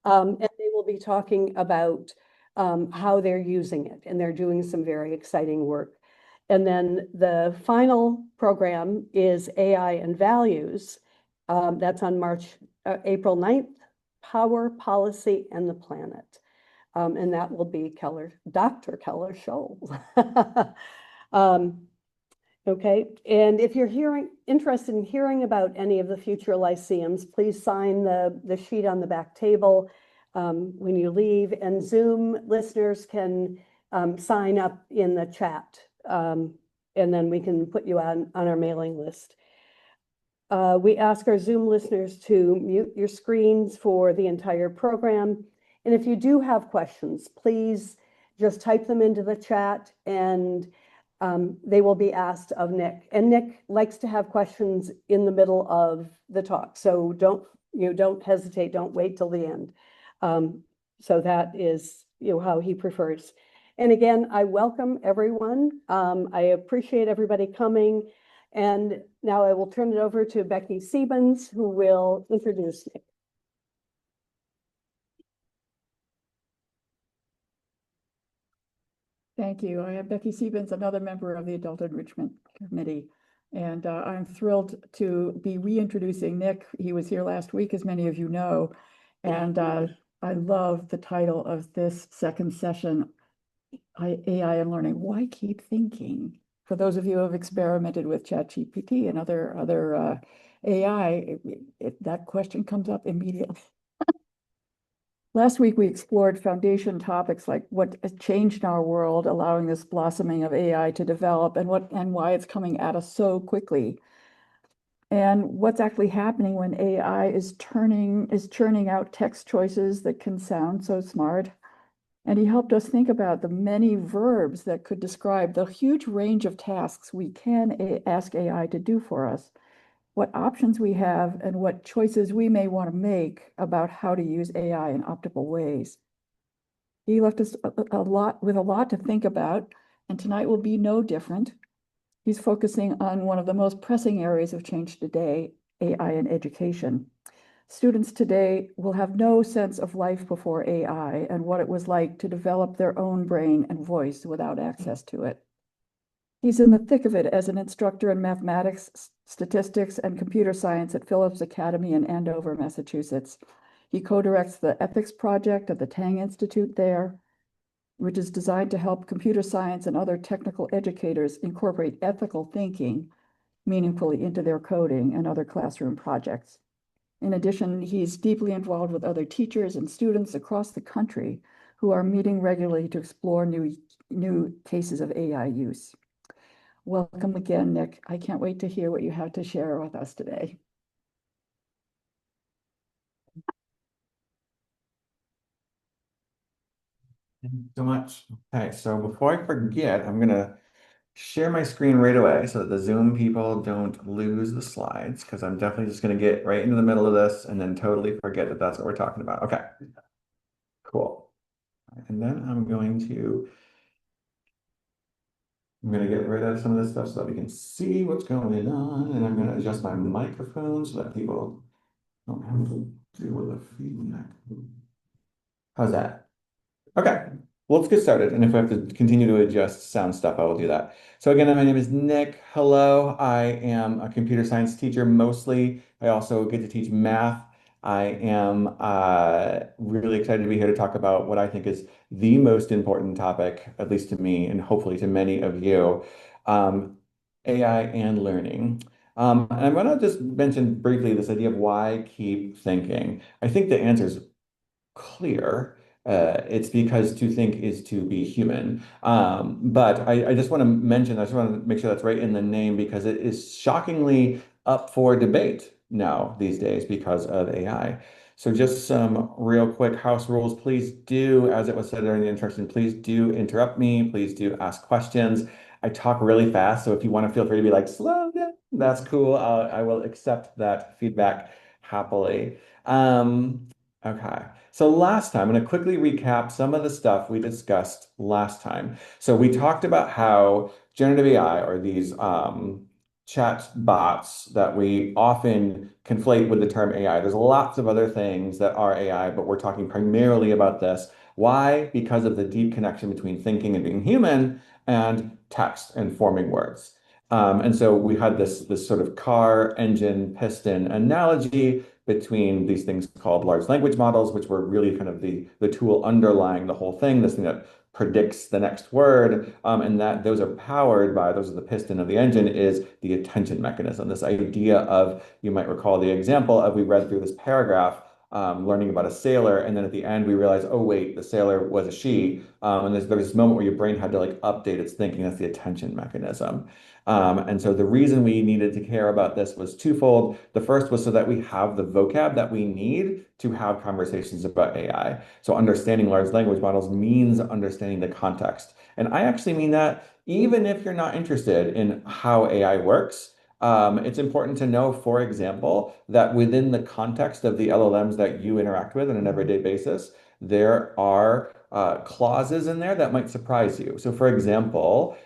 And they will be talking about how they're using it, and they're doing some very exciting work. And then the final program is AI and Values. That's on April 9th, Power, Policy, and the Planet. And that will be Dr. Keller Scholl. Okay, and if you're interested in hearing about any of the future Lyceums, please sign the sheet on the back table when you leave, and Zoom listeners can sign up in the chat, and then we can put you on our mailing list. We ask our Zoom listeners to mute your screens for the entire program, and if you do have questions, please just type them into the chat, and they will be asked of Nick. And Nick likes to have questions in the middle of the talk, so don't hesitate, don't wait till the end. So that is how he prefers. And again, I welcome everyone. I appreciate everybody coming. And now I will turn it over to Becky Siebens, who will introduce Nick. Thank you. I am Becky Siebens, another member of the Adult Enrichment Committee. And I'm thrilled to be reintroducing Nick. He was here last week, as many of you know. And I love the title of this second session, AI and Learning. Why keep thinking? For those of you who have experimented with ChatGPT and other AI, that question comes up immediately. Last week, we explored foundation topics like what has changed in our world, allowing this blossoming of AI to develop, and why it's coming at us so quickly, and what's actually happening when AI is churning out text choices that can sound so smart. And he helped us think about the many verbs that could describe the huge range of tasks we can ask AI to do for us, what options we have, and what choices we may want to make about how to use AI in optimal ways. He left us with a lot to think about, and tonight will be no different. He's focusing on one of the most pressing areas of change today, AI in education. Students today will have no sense of life before AI and what it was like to develop their own brain and voice without access to it. He's in the thick of it as an instructor in mathematics, statistics, and computer science at Phillips Academy in Andover, Massachusetts. He co-directs the ethics project at the Tang Institute there, which is designed to help computer science and other technical educators incorporate ethical thinking meaningfully into their coding and other classroom projects. In addition, he's deeply involved with other teachers and students across the country who are meeting regularly to explore new cases of AI use. Welcome again, Nick. I can't wait to hear what you have to share with us today. Thank you so much. Okay, so before I forget, I'm going to share my screen right away so that the Zoom people don't lose the slides, because I'm definitely just going to get right into the middle of this and then totally forget that that's what we're talking about. Okay, cool. And then I'm going to get rid of some of this stuff so that we can see what's going on. And I'm going to adjust my microphone so that people don't have to deal with the feedback. How's that? Okay, well, let's get started. And if we have to continue to adjust sound stuff, I will do that. So again, my name is Nick. Hello, I am a computer science teacher mostly. I also get to teach math. I am really excited to be here to talk about what I think is the most important topic, at least to me and hopefully to many of you, AI and learning. And I'm going to just mention briefly this idea of why keep thinking. I think the answer is clear. It's because to think is to be human. But I just want to mention, I just want to make sure that's right in the name because it is shockingly up for debate now these days because of AI. So just some real quick house rules. Please do, as it was said during the introduction, please do interrupt me. Please do ask questions. I talk really fast, so if you want to feel free to be like, slow down, that's cool. I will accept that feedback happily. Okay. So last time, I'm going to quickly recap some of the stuff we discussed last time. So we talked about how generative AI or these chat bots that we often conflate with the term AI. There's lots of other things that are AI, but we're talking primarily about this. Why? Because of the deep connection between thinking and being human and text and forming words. And so we had this sort of car, engine, piston analogy between these things called large language models, which were really kind of the tool underlying the whole thing, this thing that predicts the next word, and that those are powered by, those are the piston of the engine, is the attention mechanism. This idea of, you might recall the example of, we read through this paragraph, learning about a sailor, and then at the end we realize, oh wait, the sailor was a she, and there's this moment where your brain had to like update its thinking. That's the attention mechanism. And so the reason we needed to care about this was twofold. The first was so that we have the vocab that we need to have conversations about AI. So understanding large language models means understanding the context. And I actually mean that even if you're not interested in how AI works, it's important to know, for example, that within the context of the LLMs that you interact with on an everyday basis, there are clauses in there that might surprise you. So, for example,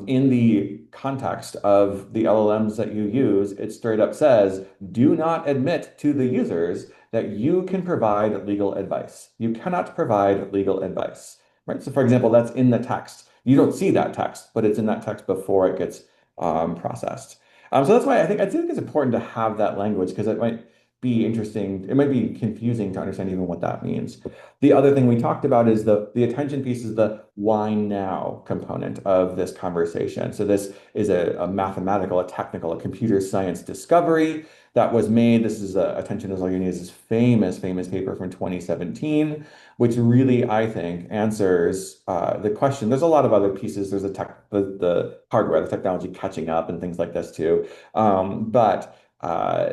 in the context of the LLMs that you use, it straight up says, do not admit to the users that you can provide legal advice. You cannot provide legal advice, right? So, for example, that's in the text. You don't see that text, but it's in that text before it gets processed. So that's why I think it's important to have that language, because it might be interesting. It might be confusing to understand even what that means. The other thing we talked about is the attention piece, is the why now component of this conversation. So this is a mathematical, a technical, a computer science discovery that was made. This is Attention is All You Need, is this famous paper from 2017, which really, I think, answers the question. There's a lot of other pieces. There's the hardware, the technology catching up and things like this too. But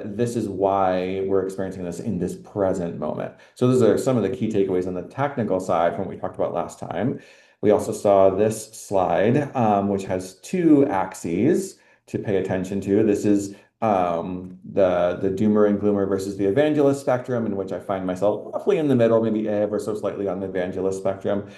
this is why we're experiencing this in this present moment. So those are some of the key takeaways on the technical side from what we talked about last time. We also saw this slide, which has two axes to pay attention to. This is the doomer and gloomer versus the evangelist spectrum, in which I find myself roughly in the middle, maybe ever so slightly on the evangelist spectrum.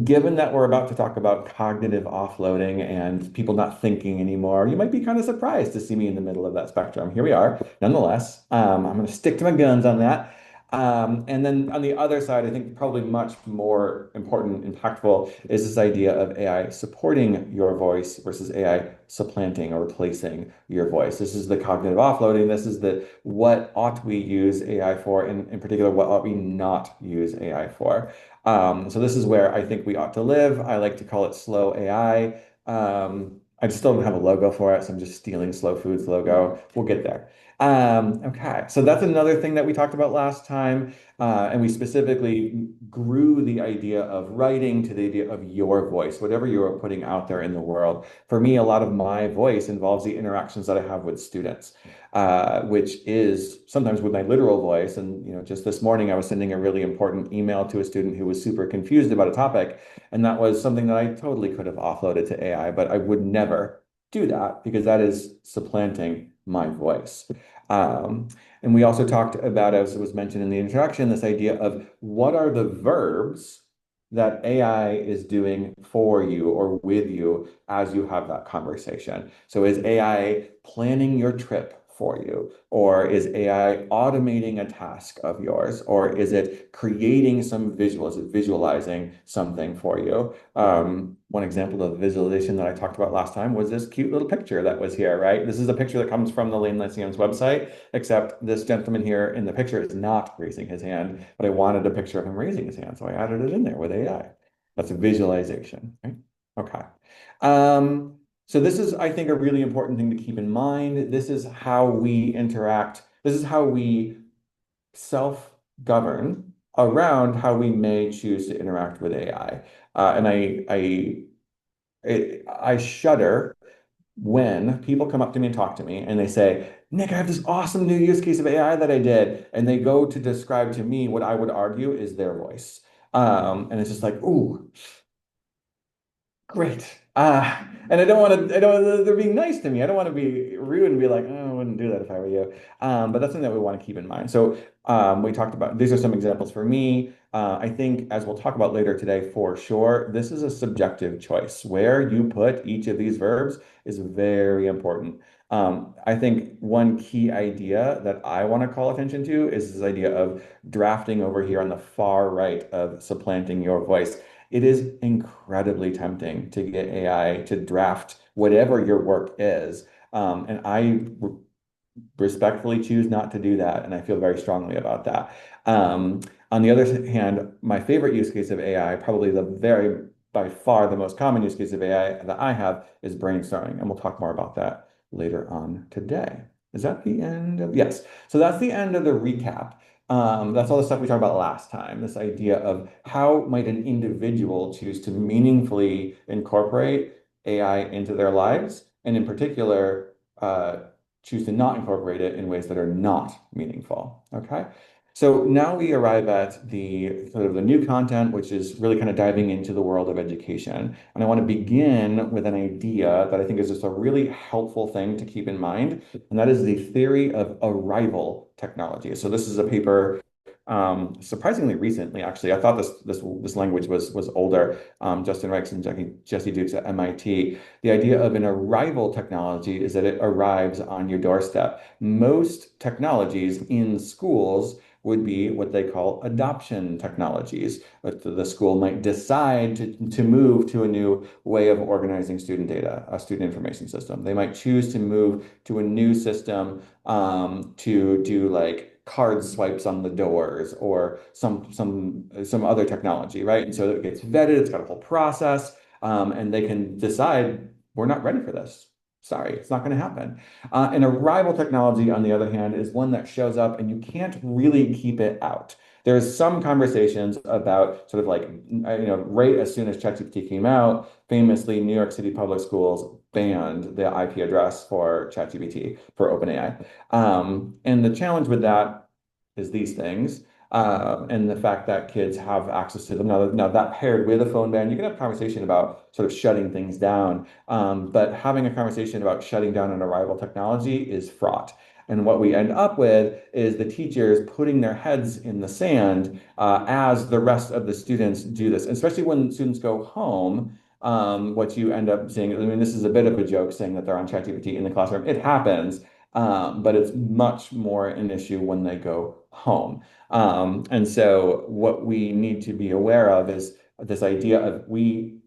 Given that we're about to talk about cognitive offloading and people not thinking anymore, you might be kind of surprised to see me in the middle of that spectrum. Here we are. Nonetheless, I'm going to stick to my guns on that. And then on the other side, I think probably much more important, impactful, is this idea of AI supporting your voice versus AI supplanting or replacing your voice. This is the cognitive offloading. This is the what ought we use AI for, and in particular, what ought we not use AI for. So this is where I think we ought to live. I like to call it slow AI. I just still don't have a logo for it, so I'm just stealing Slow Foods logo. We'll get there. Okay, so that's another thing that we talked about last time, and we specifically grew the idea of writing to the idea of your voice, whatever you're putting out there in the world. For me, a lot of my voice involves the interactions that I have with students, which is sometimes with my literal voice. And just this morning, I was sending a really important email to a student who was super confused about a topic, and that was something that I totally could have offloaded to AI, but I would never do that because that is supplanting my voice. And we also talked about, as was mentioned in the introduction, this idea of what are the verbs that AI is doing for you or with you as you have that conversation. So is AI planning your trip for you? Or is AI automating a task of yours? Or is it creating some visual? Is it visualizing something for you? One example of visualization that I talked about last time was this cute little picture that was here, right? This is a picture that comes from the Lane Lyceum's website, except this gentleman here in the picture is not raising his hand, but I wanted a picture of him raising his hand, so I added it in there with AI. That's a visualization, right? Okay. So this is, I think, a really important thing to keep in mind. This is how we interact. This is how we self-govern around how we may choose to interact with AI. And I shudder when people come up to me and talk to me and they say, Nick, I have this awesome new use case of AI that I did. And they go to describe to me what I would argue is their voice. And it's just like, ooh, great. And they're being nice to me. I don't want to be rude and be like, oh, I wouldn't do that if I were you. But that's something that we want to keep in mind. So we talked about, these are some examples for me. I think, as we'll talk about later today, for sure, this is a subjective choice. Where you put each of these verbs is very important. I think one key idea that I want to call attention to is this idea of drafting over here on the far right of supplanting your voice. It is incredibly tempting to get AI to draft whatever your work is. And I respectfully choose not to do that, and I feel very strongly about that. On the other hand, my favorite use case of AI, probably by far the most common use case of AI that I have is brainstorming, and we'll talk more about that later on today. Is that the end of, yes. So that's the end of the recap. That's all the stuff we talked about last time, this idea of how might an individual choose to meaningfully incorporate AI into their lives, and in particular, choose to not incorporate it in ways that are not meaningful. Okay. So now we arrive at the sort of the new content, which is really kind of diving into the world of education. And I want to begin with an idea that I think is just a really helpful thing to keep in mind, and that is the theory of arrival technology. So this is a paper surprisingly recently, actually. I thought this language was older. Justin Reichs and Jesse Dukes at MIT. The idea of an arrival technology is that it arrives on your doorstep. Most technologies in schools would be what they call adoption technologies. The school might decide to move to a new way of organizing student data, a student information system. They might choose to move to a new system to do like card swipes on the doors or some other technology, right? And so it gets vetted, it's got a whole process, and they can decide we're not ready for this. Sorry, it's not going to happen. An arrival technology, on the other hand, is one that shows up and you can't really keep it out. There's some conversations about sort of like, right as soon as ChatGPT came out, famously, New York City public schools banned the IP address for ChatGPT, for OpenAI. And the challenge with that is these things. And the fact that kids have access to them. Now that paired with a phone ban, you can have a conversation about sort of shutting things down. But having a conversation about shutting down an arrival technology is fraught. And what we end up with is the teachers putting their heads in the sand as the rest of the students do this, especially when students go home. What you end up seeing, I mean, this is a bit of a joke saying that they're on ChatGPT in the classroom. It happens, but it's much more an issue when they go home. And so what we need to be aware of is this idea of we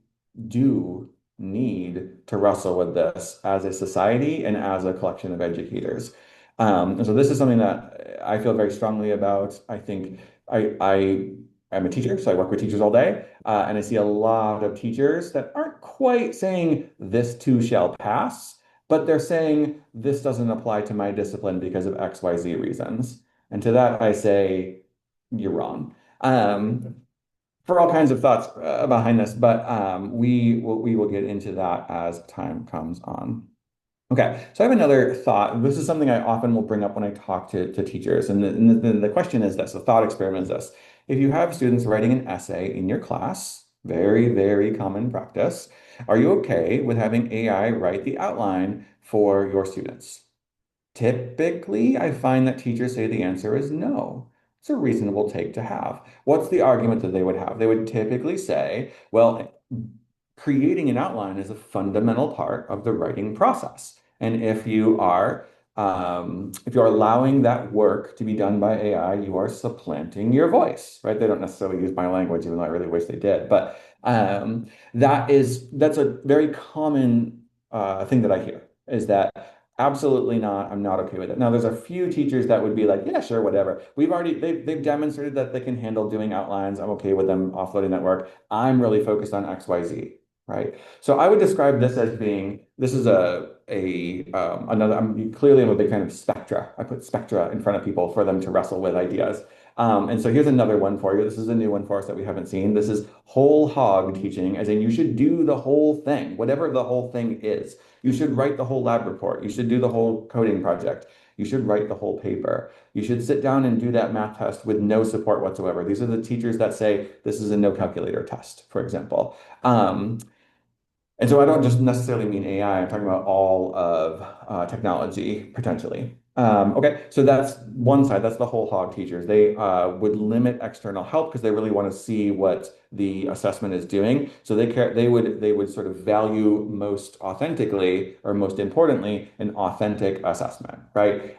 do need to wrestle with this as a society and as a collection of educators. And so this is something that I feel very strongly about. I think I'm a teacher, so I work with teachers all day, and I see a lot of teachers that aren't quite saying this too shall pass, but they're saying this doesn't apply to my discipline because of XYZ reasons. And to that, I say, you're wrong. For all kinds of thoughts behind this, but we will get into that as time comes on. Okay, so I have another thought. This is something I often will bring up when I talk to teachers. And the question is this, the thought experiment is this. If you have students writing an essay in your class, very, very common practice, are you okay with having AI write the outline for your students? Typically, I find that teachers say the answer is no. It's a reasonable take to have. What's the argument that they would have? They would typically say, well, creating an outline is a fundamental part of the writing process. And if you're allowing that work to be done by AI, you are supplanting your voice, right? They don't necessarily use my language, even though I really wish they did. But that's a very common thing that I hear is that absolutely not. I'm not okay with it. Now, there's a few teachers that would be like, yeah, sure, whatever. They've demonstrated that they can handle doing outlines. I'm okay with them offloading that work. I'm really focused on XYZ, right? So I would describe this as being, this is another, clearly I'm a big fan of spectra. I put spectra in front of people for them to wrestle with ideas. And so here's another one for you. This is a new one for us that we haven't seen. This is whole hog teaching, as in you should do the whole thing, whatever the whole thing is. You should write the whole lab report. You should do the whole coding project. You should write the whole paper. You should sit down and do that math test with no support whatsoever. These are the teachers that say this is a no calculator test, for example. And so I don't just necessarily mean AI, I'm talking about all of technology potentially. Okay, so that's one side, that's the whole hog teachers. They would limit external help because they really want to see what the assessment is doing. So they would sort of value most authentically or most importantly an authentic assessment, right?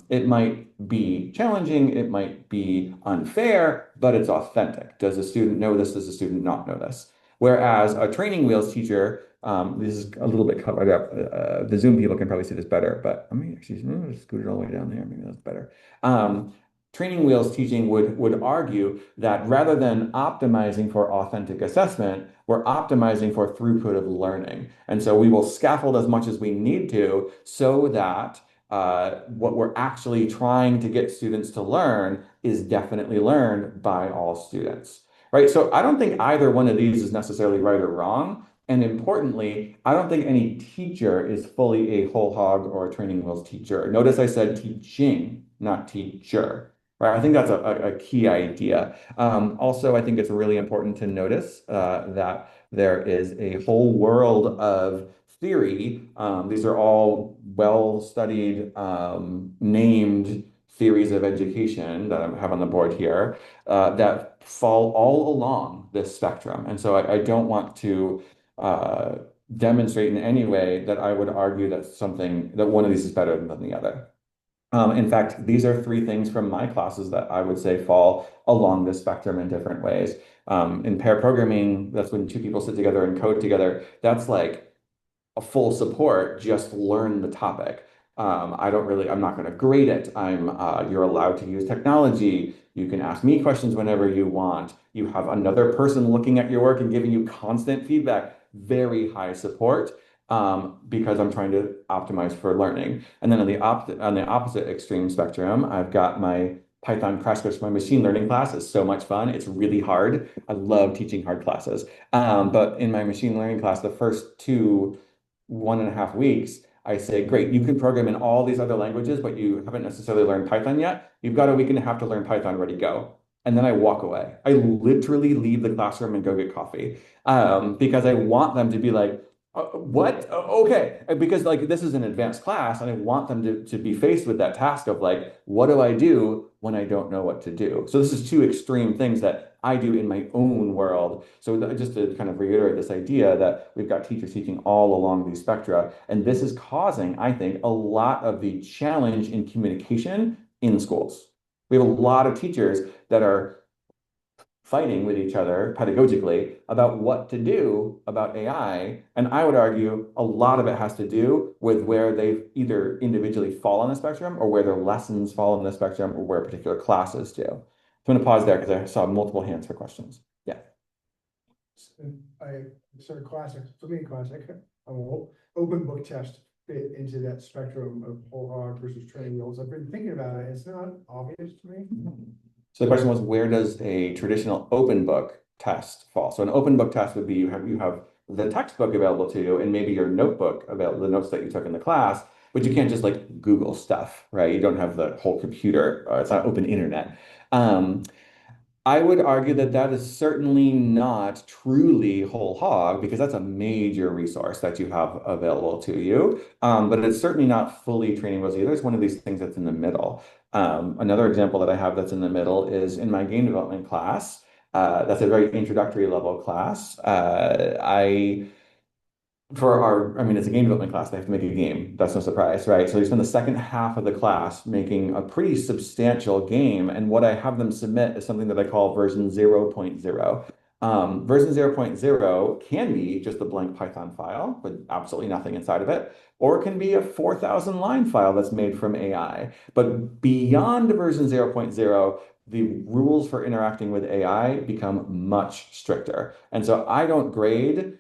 It might be challenging, it might be unfair, but it's authentic. Does a student know this? Does a student not know this? Whereas a training wheels teacher, this is a little bit covered up. The Zoom people can probably see this better, but let me actually scoot it all the way down there. Maybe that's better. Training wheels teaching would argue that rather than optimizing for authentic assessment, we're optimizing for throughput of learning. And so we will scaffold as much as we need to so that what we're actually trying to get students to learn is definitely learned by all students. Right. So I don't think either one of these is necessarily right or wrong. And importantly, I don't think any teacher is fully a whole hog or a training wheels teacher. Notice I said teaching, not teacher. Right. I think that's a key idea. Also, I think it's really important to notice that there is a whole world of theory. These are all well-studied, named theories of education that I have on the board here that fall all along this spectrum. And so I don't want to demonstrate in any way that I would argue that one of these is better than the other. In fact, these are three things from my classes that I would say fall along this spectrum in different ways. In pair programming, that's when two people sit together and code together. That's like a full support, just learn the topic. I'm not going to grade it. You're allowed to use technology. You can ask me questions whenever you want. You have another person looking at your work and giving you constant feedback. Very high support because I'm trying to optimize for learning. And then on the opposite extreme spectrum, I've got my Python crash course, my machine learning class is so much fun. It's really hard. I love teaching hard classes. But in my machine learning class, the first 1.5 weeks, I say, great, you can program in all these other languages, but you haven't necessarily learned Python yet. You've got a week and a half to learn Python, ready, go. And then I walk away. I literally leave the classroom and go get coffee because I want them to be like, what? Okay. Because like this is an advanced class and I want them to be faced with that task of like, what do I do when I don't know what to do? So this is two extreme things that I do in my own world. So just to kind of reiterate this idea that we've got teachers teaching all along these spectra, and this is causing, I think, a lot of the challenge in communication in schools. We have a lot of teachers that are fighting with each other pedagogically about what to do about AI. And I would argue a lot of it has to do with where they either individually fall on the spectrum or where their lessons fall on the spectrum or where particular classes do. So I'm going to pause there because I saw multiple hands for questions. Yeah. I sort of classic, for me, classic, open book test fit into that spectrum of whole hog versus training wheels. I've been thinking about it. It's not obvious to me. So the question was, where does a traditional open book test fall? So an open book test would be you have the textbook available to you and maybe your notebook available, the notes that you took in the class, but you can't just like Google stuff, right? You don't have the whole computer. It's not open internet. I would argue that that is certainly not truly whole hog because that's a major resource that you have available to you. But it's certainly not fully training wheels either. It's one of these things that's in the middle. Another example that I have that's in the middle is in my game development class. That's a very introductory level class. It's a game development class. They have to make a game. That's no surprise, right? So you spend the second half of the class making a pretty substantial game. And what I have them submit is something that I call version 0.0. Version 0.0 can be just a blank Python file with absolutely nothing inside of it, or it can be a 4,000 line file that's made from AI. But beyond version 0.0, the rules for interacting with AI become much stricter. And so I don't grade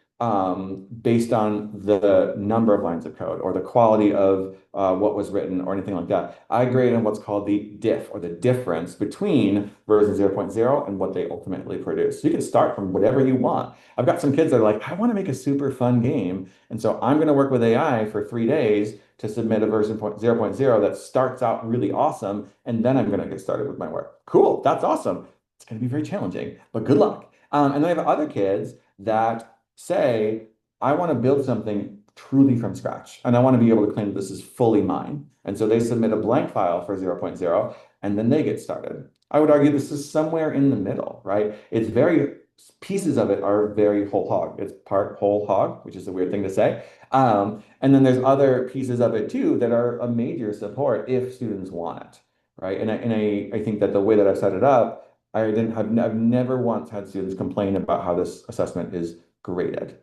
based on the number of lines of code or the quality of what was written or anything like that. I grade on what's called the diff or the difference between version 0.0 and what they ultimately produce. So you can start from whatever you want. I've got some kids that are like, I want to make a super fun game. And so I'm going to work with AI for 3 days to submit a version 0.0 that starts out really awesome. And then I'm going to get started with my work. Cool. That's awesome. It's going to be very challenging, but good luck. And then I have other kids that say, I want to build something truly from scratch, and I want to be able to claim this is fully mine. And so they submit a blank file for 0.0, and then they get started. I would argue this is somewhere in the middle, right? It's very, pieces of it are very whole hog. It's part whole hog, which is a weird thing to say. And then there's other pieces of it too that are a major support if students want it, right? And I think that the way that I've set it up, I've never once had students complain about how this assessment is graded.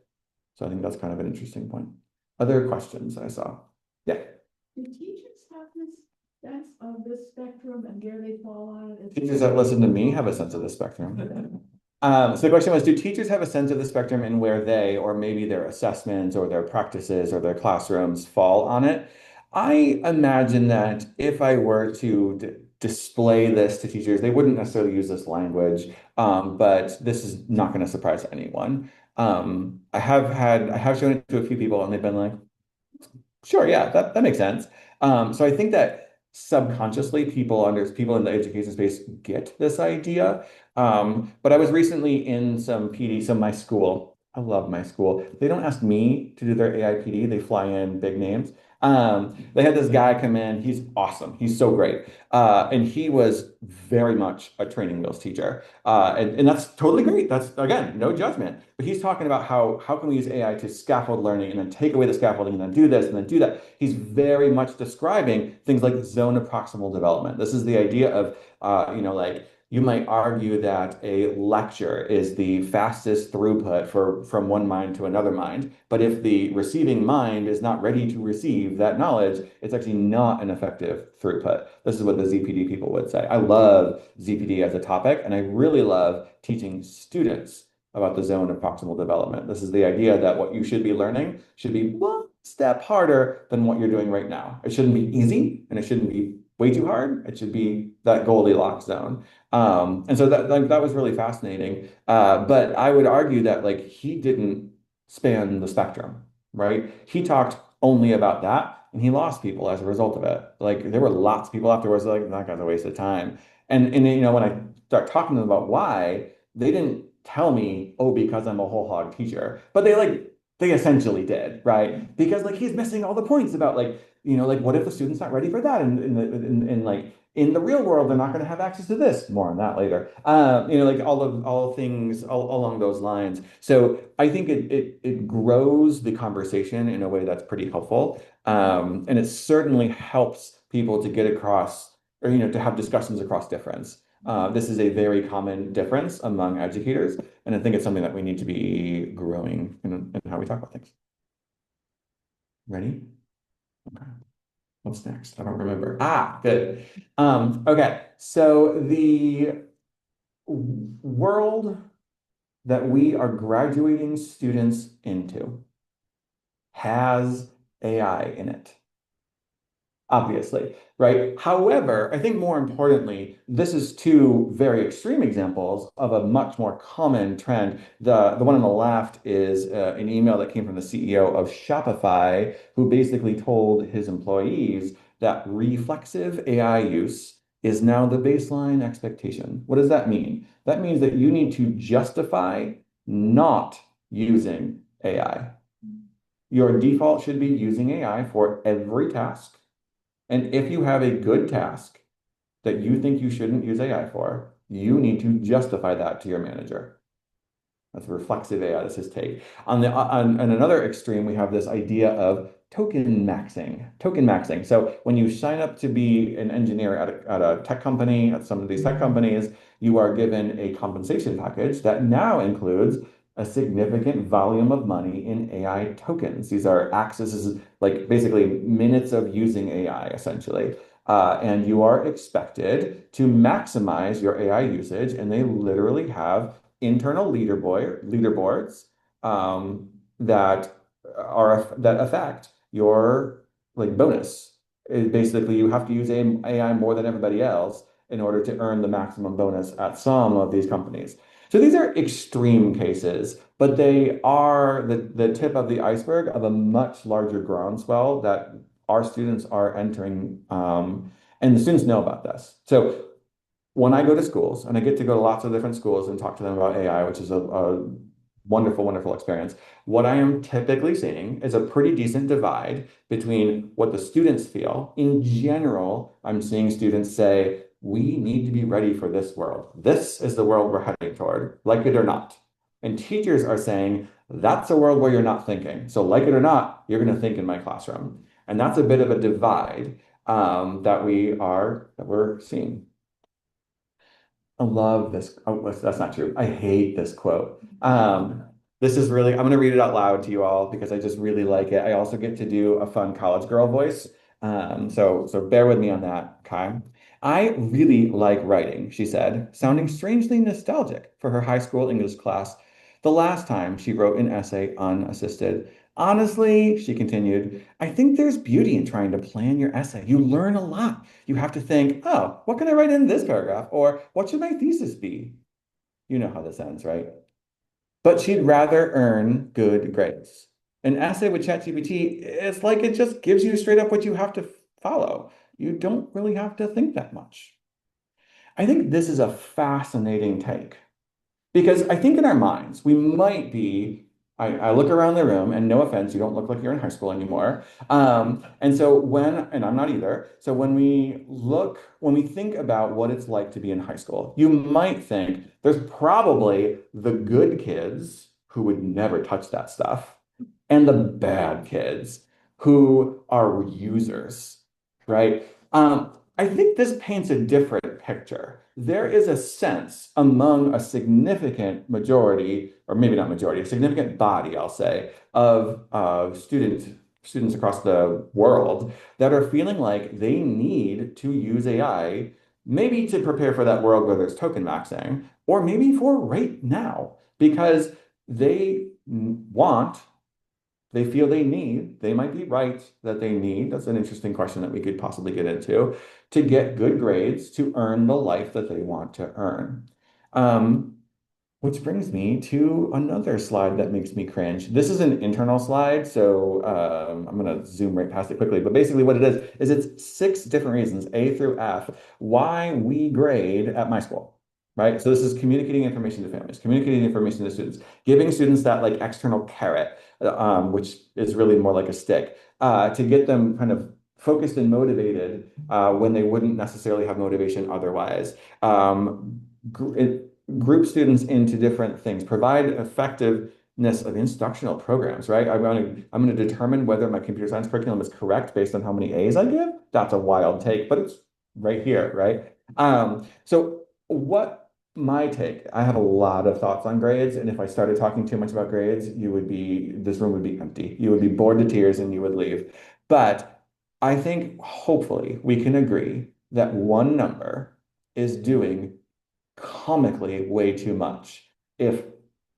So I think that's kind of an interesting point. Other questions I saw? Yeah. Do teachers have this sense of this spectrum and where they fall on it? Teachers that listen to me have a sense of the spectrum. So the question was, do teachers have a sense of the spectrum and where they, or maybe their assessments or their practices or their classrooms fall on it? I imagine that if I were to display this to teachers, they wouldn't necessarily use this language, but this is not going to surprise anyone. I have shown it to a few people and they've been like, sure, yeah, that makes sense. So I think that subconsciously people in the education space get this idea. But I was recently in some PD, so my school, I love my school. They don't ask me to do their AI PD, they fly in big names. They had this guy come in, he's awesome, he's so great. And he was very much a training wheels teacher. And that's totally great. That's, again, no judgment. But he's talking about how can we use AI to scaffold learning and then take away the scaffolding and then do this and then do that. He's very much describing things like zone of proximal development. This is the idea of, like, you might argue that a lecture is the fastest throughput from one mind to another mind. But if the receiving mind is not ready to receive that knowledge, it's actually not an effective throughput. This is what the ZPD people would say. I love ZPD as a topic, and I really love teaching students about the zone of proximal development. This is the idea that what you should be learning should be one step harder than what you're doing right now. It shouldn't be easy, and it shouldn't be way too hard. It should be that Goldilocks zone. And so that was really fascinating. But I would argue that like he didn't span the spectrum, right? He talked only about that, and he lost people as a result of it. Like there were lots of people afterwards like that guy's a waste of time. And when I start talking to them about why, they didn't tell me, oh, because I'm a whole hog teacher, but they essentially did, right? Because like he's missing all the points about like like what if the student's not ready for that, and like in the real world they're not going to have access to this. More on that later. Like all things along those lines. So I think it grows the conversation in a way that's pretty helpful, and it certainly helps people to get across or to have discussions across difference. This is a very common difference among educators, and I think it's something that we need to be growing in how we talk about things. Ready? Okay. What's next? I don't remember. Good. Okay. So the world that we are graduating students into has AI in it. Obviously, right? However, I think more importantly, this is two very extreme examples of a much more common trend. The one on the left is an email that came from the CEO of Shopify, who basically told his employees that reflexive AI use is now the baseline expectation. What does that mean? That means that you need to justify not using AI. Your default should be using AI for every task. And if you have a good task that you think you shouldn't use AI for, you need to justify that to your manager. That's reflexive AI. That's his take. On another extreme, we have this idea of token maxing. Token maxing. So when you sign up to be an engineer at a tech company, at some of these tech companies, you are given a compensation package that now includes a significant volume of money in AI tokens. These are accesses, like basically minutes of using AI, essentially. And you are expected to maximize your AI usage, and they literally have internal leaderboards that affect your like bonus. Basically, you have to use AI more than everybody else in order to earn the maximum bonus at some of these companies. So these are extreme cases, but they are the tip of the iceberg of a much larger groundswell that our students are entering, and the students know about this. So when I go to schools, and I get to go to lots of different schools and talk to them about AI, which is a wonderful, wonderful experience. What I am typically seeing is a pretty decent divide between what the students feel. In general, I'm seeing students say, we need to be ready for this world. This is the world we're heading toward, like it or not. And teachers are saying, that's a world where you're not thinking. So like it or not, you're going to think in my classroom. And that's a bit of a divide that we're seeing. I love this. Oh, that's not true. I hate this quote. This is really, I'm going to read it out loud to you all because I just really like it. I also get to do a fun college girl voice. So bear with me on that, okay? I really like writing, she said, sounding strangely nostalgic for her high school English class. The last time she wrote an essay unassisted. Honestly, she continued, I think there's beauty in trying to plan your essay. You learn a lot. You have to think, oh, what can I write in this paragraph? Or what should my thesis be? You know how this ends, right? But she'd rather earn good grades. An essay with ChatGPT, it's like it just gives you straight up what you have to follow. You don't really have to think that much. I think this is a fascinating take. Because I think in our minds, we might be, I look around the room and no offense, you don't look like you're in high school anymore. And I'm not either. So when we think about what it's like to be in high school, you might think there's probably the good kids who would never touch that stuff and the bad kids who are users, right? I think this paints a different picture. There is a sense among a significant majority, or maybe not majority, a significant body, I'll say, of students across the world that are feeling like they need to use AI, maybe to prepare for that world where there's token maxing, or maybe for right now, because they want they feel they need, they might be right that they need, that's an interesting question that we could possibly get into, to get good grades to earn the life that they want to earn. Which brings me to another slide that makes me cringe. This is an internal slide, so I'm going to zoom right past it quickly. But basically what it is it's 6 different reasons, A through F, why we grade at my school, right? So this is communicating information to families, communicating information to students, giving students that like external carrot, which is really more like a stick, to get them kind of focused and motivated when they wouldn't necessarily have motivation otherwise. Group students into different things, provide effectiveness of instructional programs, right? I'm going to determine whether my computer science curriculum is correct based on how many A's I give. That's a wild take, but it's right here, right? So what my take, I have a lot of thoughts on grades, and if I started talking too much about grades, this room would be empty. You would be bored to tears and you would leave. But I think hopefully we can agree that one number is doing comically way too much. If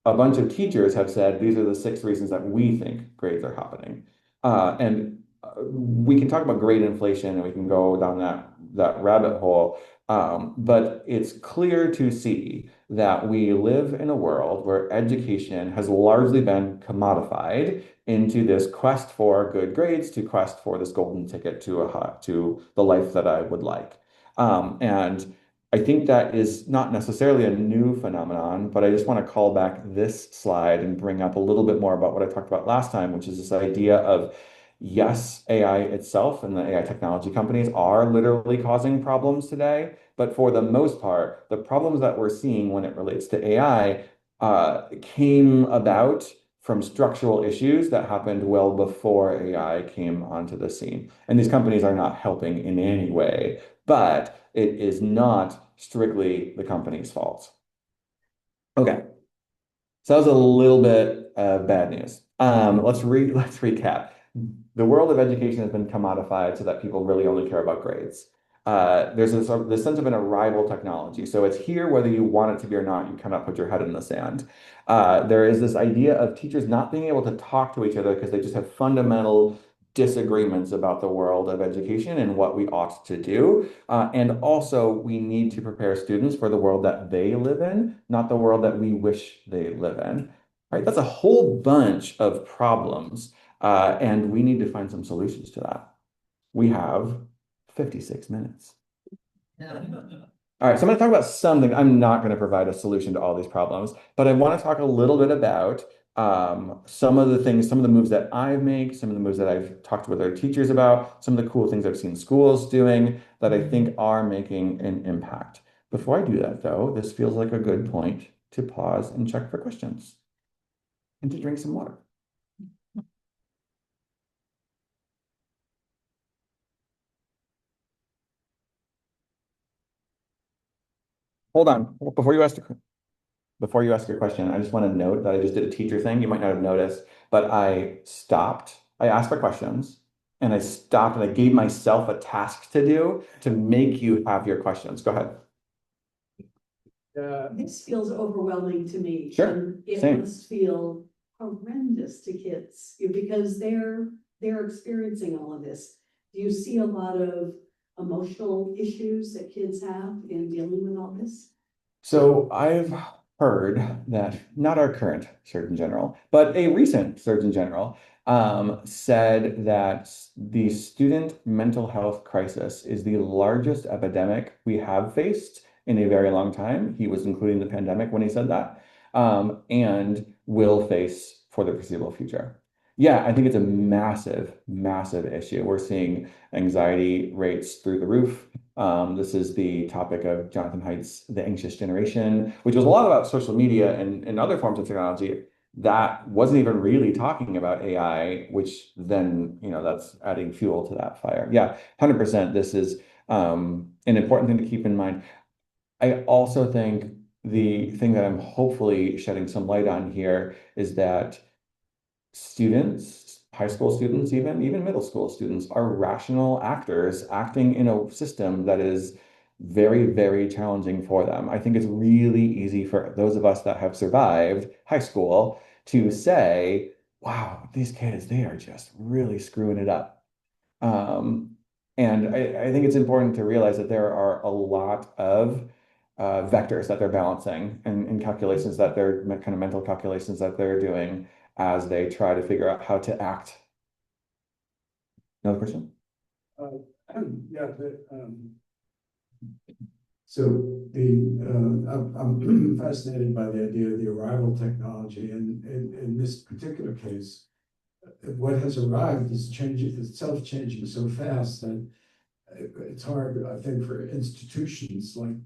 a bunch of teachers have said these are the 6 reasons that we think grades are happening, and we can talk about grade inflation and we can go down that rabbit hole. But it's clear to see that we live in a world where education has largely been commodified into this quest for good grades, to quest for this golden ticket to the life that I would like. And I think that is not necessarily a new phenomenon, but I just want to call back this slide and bring up a little bit more about what I talked about last time, which is this idea of yes, AI itself and the AI technology companies are literally causing problems today. But for the most part, the problems that we're seeing when it relates to AI came about from structural issues that happened well before AI came onto the scene. And these companies are not helping in any way, but it is not strictly the company's fault. Okay, so that was a little bit of bad news. Let's recap. The world of education has been commodified so that people really only care about grades. There's this sense of an arrival technology. So it's here whether you want it to be or not, you cannot put your head in the sand. There is this idea of teachers not being able to talk to each other because they just have fundamental disagreements about the world of education and what we ought to do. And also, we need to prepare students for the world that they live in, not the world that we wish they live in. Right? That's a whole bunch of problems, and we need to find some solutions to that. We have 56 minutes. All right, so I'm going to talk about something. I'm not going to provide a solution to all these problems, but I want to talk a little bit about some of the things, some of the moves that I make, some of the moves that I've talked with other teachers about, some of the cool things I've seen schools doing that I think are making an impact. Before I do that, though, this feels like a good point to pause and check for questions and to drink some water. Hold on, before you ask your question, I just want to note that I just did a teacher thing. You might not have noticed, but I stopped. I asked for questions and I stopped and I gave myself a task to do to make you have your questions. Go ahead. This feels overwhelming to me. Sure, And it same. must feel horrendous to kids because they're experiencing all of this. Do you see a lot of emotional issues that kids have in dealing with all this? So I've heard that not our current Surgeon General, but a recent Surgeon General said that the student mental health crisis is the largest epidemic we have faced in a very long time. He was including the pandemic when he said that, and will face for the foreseeable future. Yeah, I think it's a massive, massive issue. We're seeing anxiety rates through the roof. This is the topic of Jonathan Haidt's The Anxious Generation, which was a lot about social media and other forms of technology that wasn't even really talking about AI, which then, that's adding fuel to that fire. Yeah, 100%. This is an important thing to keep in mind. I also think the thing that I'm hopefully shedding some light on here is that students, high school students, even middle school students, are rational actors acting in a system that is very, very challenging for them. I think it's really easy for those of us that have survived high school to say, wow, these kids, they are just really screwing it up. Um, and I think it's important to realize that there are a lot of vectors that they're balancing and calculations that they're kind of mental calculations that they're doing as they try to figure out how to act. Another question? Uh, yeah, so I'm fascinated by the idea of the arrival technology, and in this particular case, what has arrived is changing, itself changing so fast that it's hard, I think, for institutions like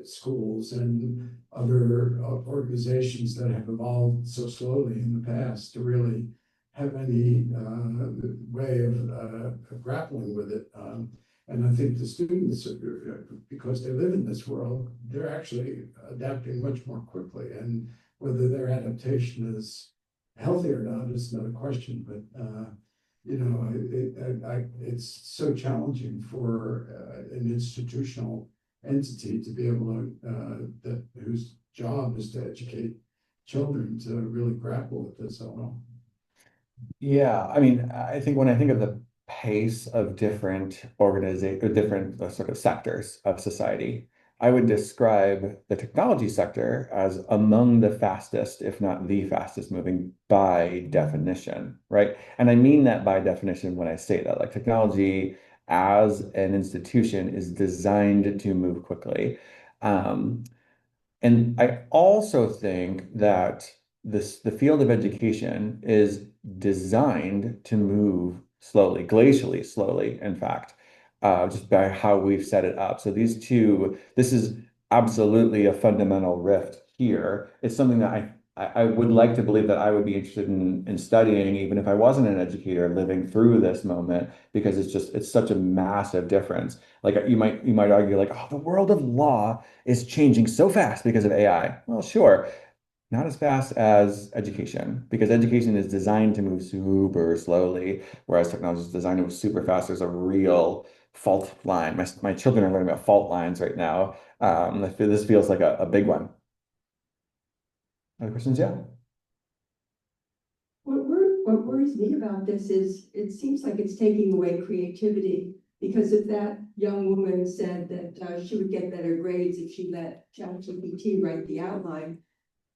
schools and other organizations that have evolved so slowly in the past to really have any way of grappling with it. And I think the students, because they live in this world, they're actually adapting much more quickly. And whether their adaptation is healthy or not is another question. But it's so challenging for an institutional entity to be able to whose job is to educate children to really grapple with this. I don't know. Yeah, I mean, I think when I think of the pace of different organizations or different sort of sectors of society, I would describe the technology sector as among the fastest, if not the fastest moving by definition, right? And I mean that by definition when I say that, like technology as an institution is designed to move quickly. Um, and I also think that the field of education is designed to move slowly, glacially slowly, in fact, just by how we've set it up. So this is absolutely a fundamental rift here. It's something that I would like to believe that I would be interested in studying, even if I wasn't an educator living through this moment, because it's such a massive difference. Like you might argue like, oh, the world of law is changing so fast because of AI. Well, sure, not as fast as education, because education is designed to move super slowly, whereas technology is designed to move super fast. There's a real fault line. My children are learning about fault lines right now. This feels like a big one. Other questions? Yeah. What worries me about this is it seems like it's taking away creativity, because if that young woman said that she would get better grades if she let ChatGPT write the outline,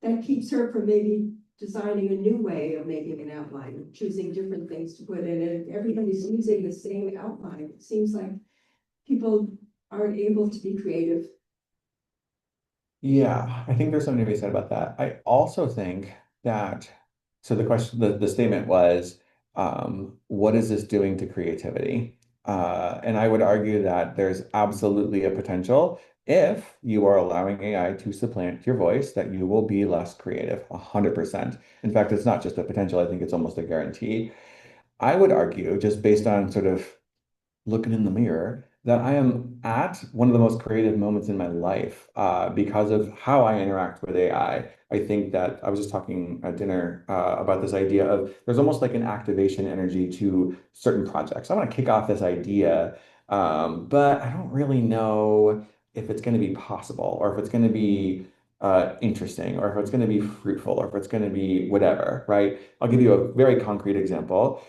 that keeps her from maybe designing a new way of making an outline, choosing different things to put in it. Everybody's using the same outline. It seems like people aren't able to be creative Yeah, I think there's something to be said about that. I also think that, so the question, the statement was, what is this doing to creativity? And I would argue that there's absolutely a potential if you are allowing AI to supplant your voice, that you will be less creative, 100%. In fact, it's not just a potential, I think it's almost a guarantee. I would argue, just based on sort of looking in the mirror that I am at one of the most creative moments in my life because of how I interact with AI. I think that I was just talking at dinner about this idea of there's almost like an activation energy to certain projects. I want to kick off this idea, but I don't really know if it's going to be possible or if it's going to be interesting or if it's going to be fruitful or if it's going to be whatever, right? I'll give you a very concrete example.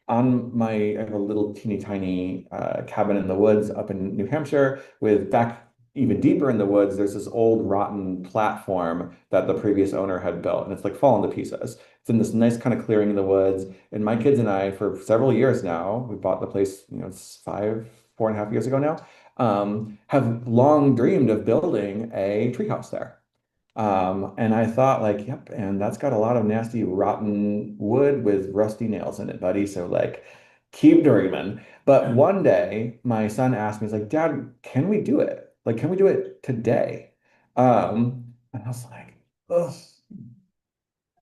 I have a little teeny tiny cabin in the woods up in New Hampshire with back even deeper in the woods, there's this old rotten platform that the previous owner had built, and it's like fallen to pieces. It's in this nice kind of clearing in the woods. And my kids and I, for several years now, we bought the place, it's 4.5 years ago now, have long dreamed of building a treehouse there. And I thought like, yep, and that's got a lot of nasty rotten wood with rusty nails in it, buddy. So like keep dreaming. But one day my son asked me, he's like, Dad, can we do it? Like, can we do it today? And I was like, ugh,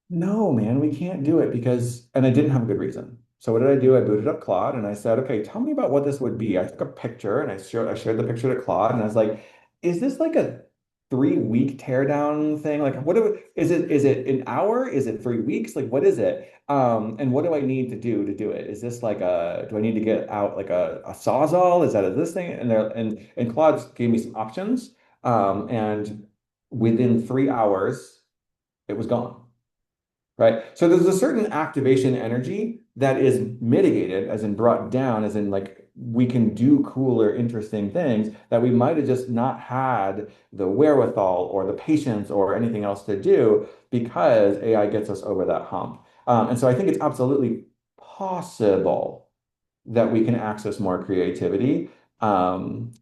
no, man, we can't do it because, and I didn't have a good reason. So what did I do? I booted up Claude and I said, okay, tell me about what this would be. I took a picture and I shared the picture to Claude and I was like, is this like a 3 week teardown thing? Like is it an hour? Is it 3 weeks? Like what is it? And what do I need to do it? Is this like do I need to get out like a Sawzall? Is that this thing? And Claude gave me some options. And within 3 hours, it was gone. Right. So there's a certain activation energy that is mitigated, as in brought down, as in like we can do cooler, interesting things that we might have just not had the wherewithal or the patience or anything else to do because AI gets us over that hump. And so I think it's absolutely possible that we can access more creativity. In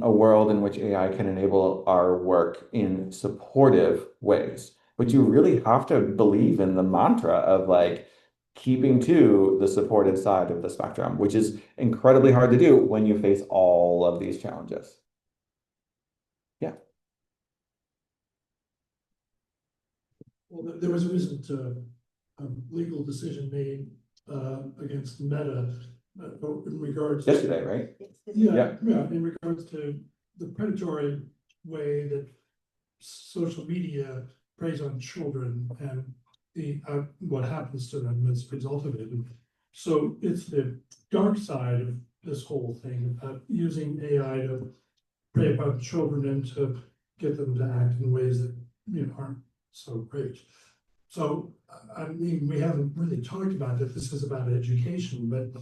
a world in which AI can enable our work in supportive ways. But you really have to believe in the mantra of like keeping to the supportive side of the spectrum, which is incredibly hard to do when you face all of these challenges. Yeah. Well, there was a recent legal decision made against Meta in regards to, Yesterday, right? yeah, in regards to the predatory way that social media preys on children and the what happens to them as a result of it. So it's the dark side of this whole thing about using AI to prey upon children and to get them to act in ways that aren't so great. So I mean, we haven't really talked about that. This is about education, but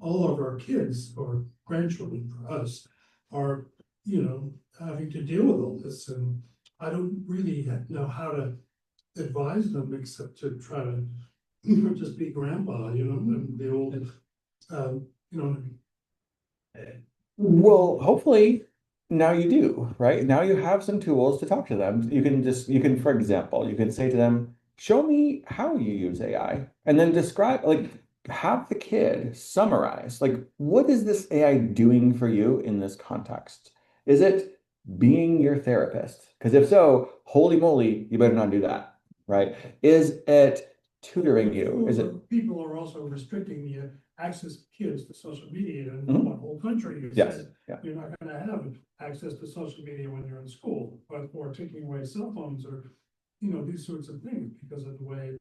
all of our kids or grandchildren for us are, having to deal with all this. And I don't really know how to advise them except to try to just be grandpa, and the old, you know what I mean? Well, hopefully now you do, right? Now you have some tools to talk to them. For example, you can say to them, show me how you use AI, and then describe, like, have the kid summarize, like, what is this AI doing for you in this context? Is it being your therapist? Because if so, holy moly, you better not do that, right? Is it tutoring you? Is it? People are also restricting the access of kids to social media in Mhm. one whole country. You Yes, said yeah. you're not gonna have access to social media when you're in school, or taking away cell phones or, these sorts of things because of the way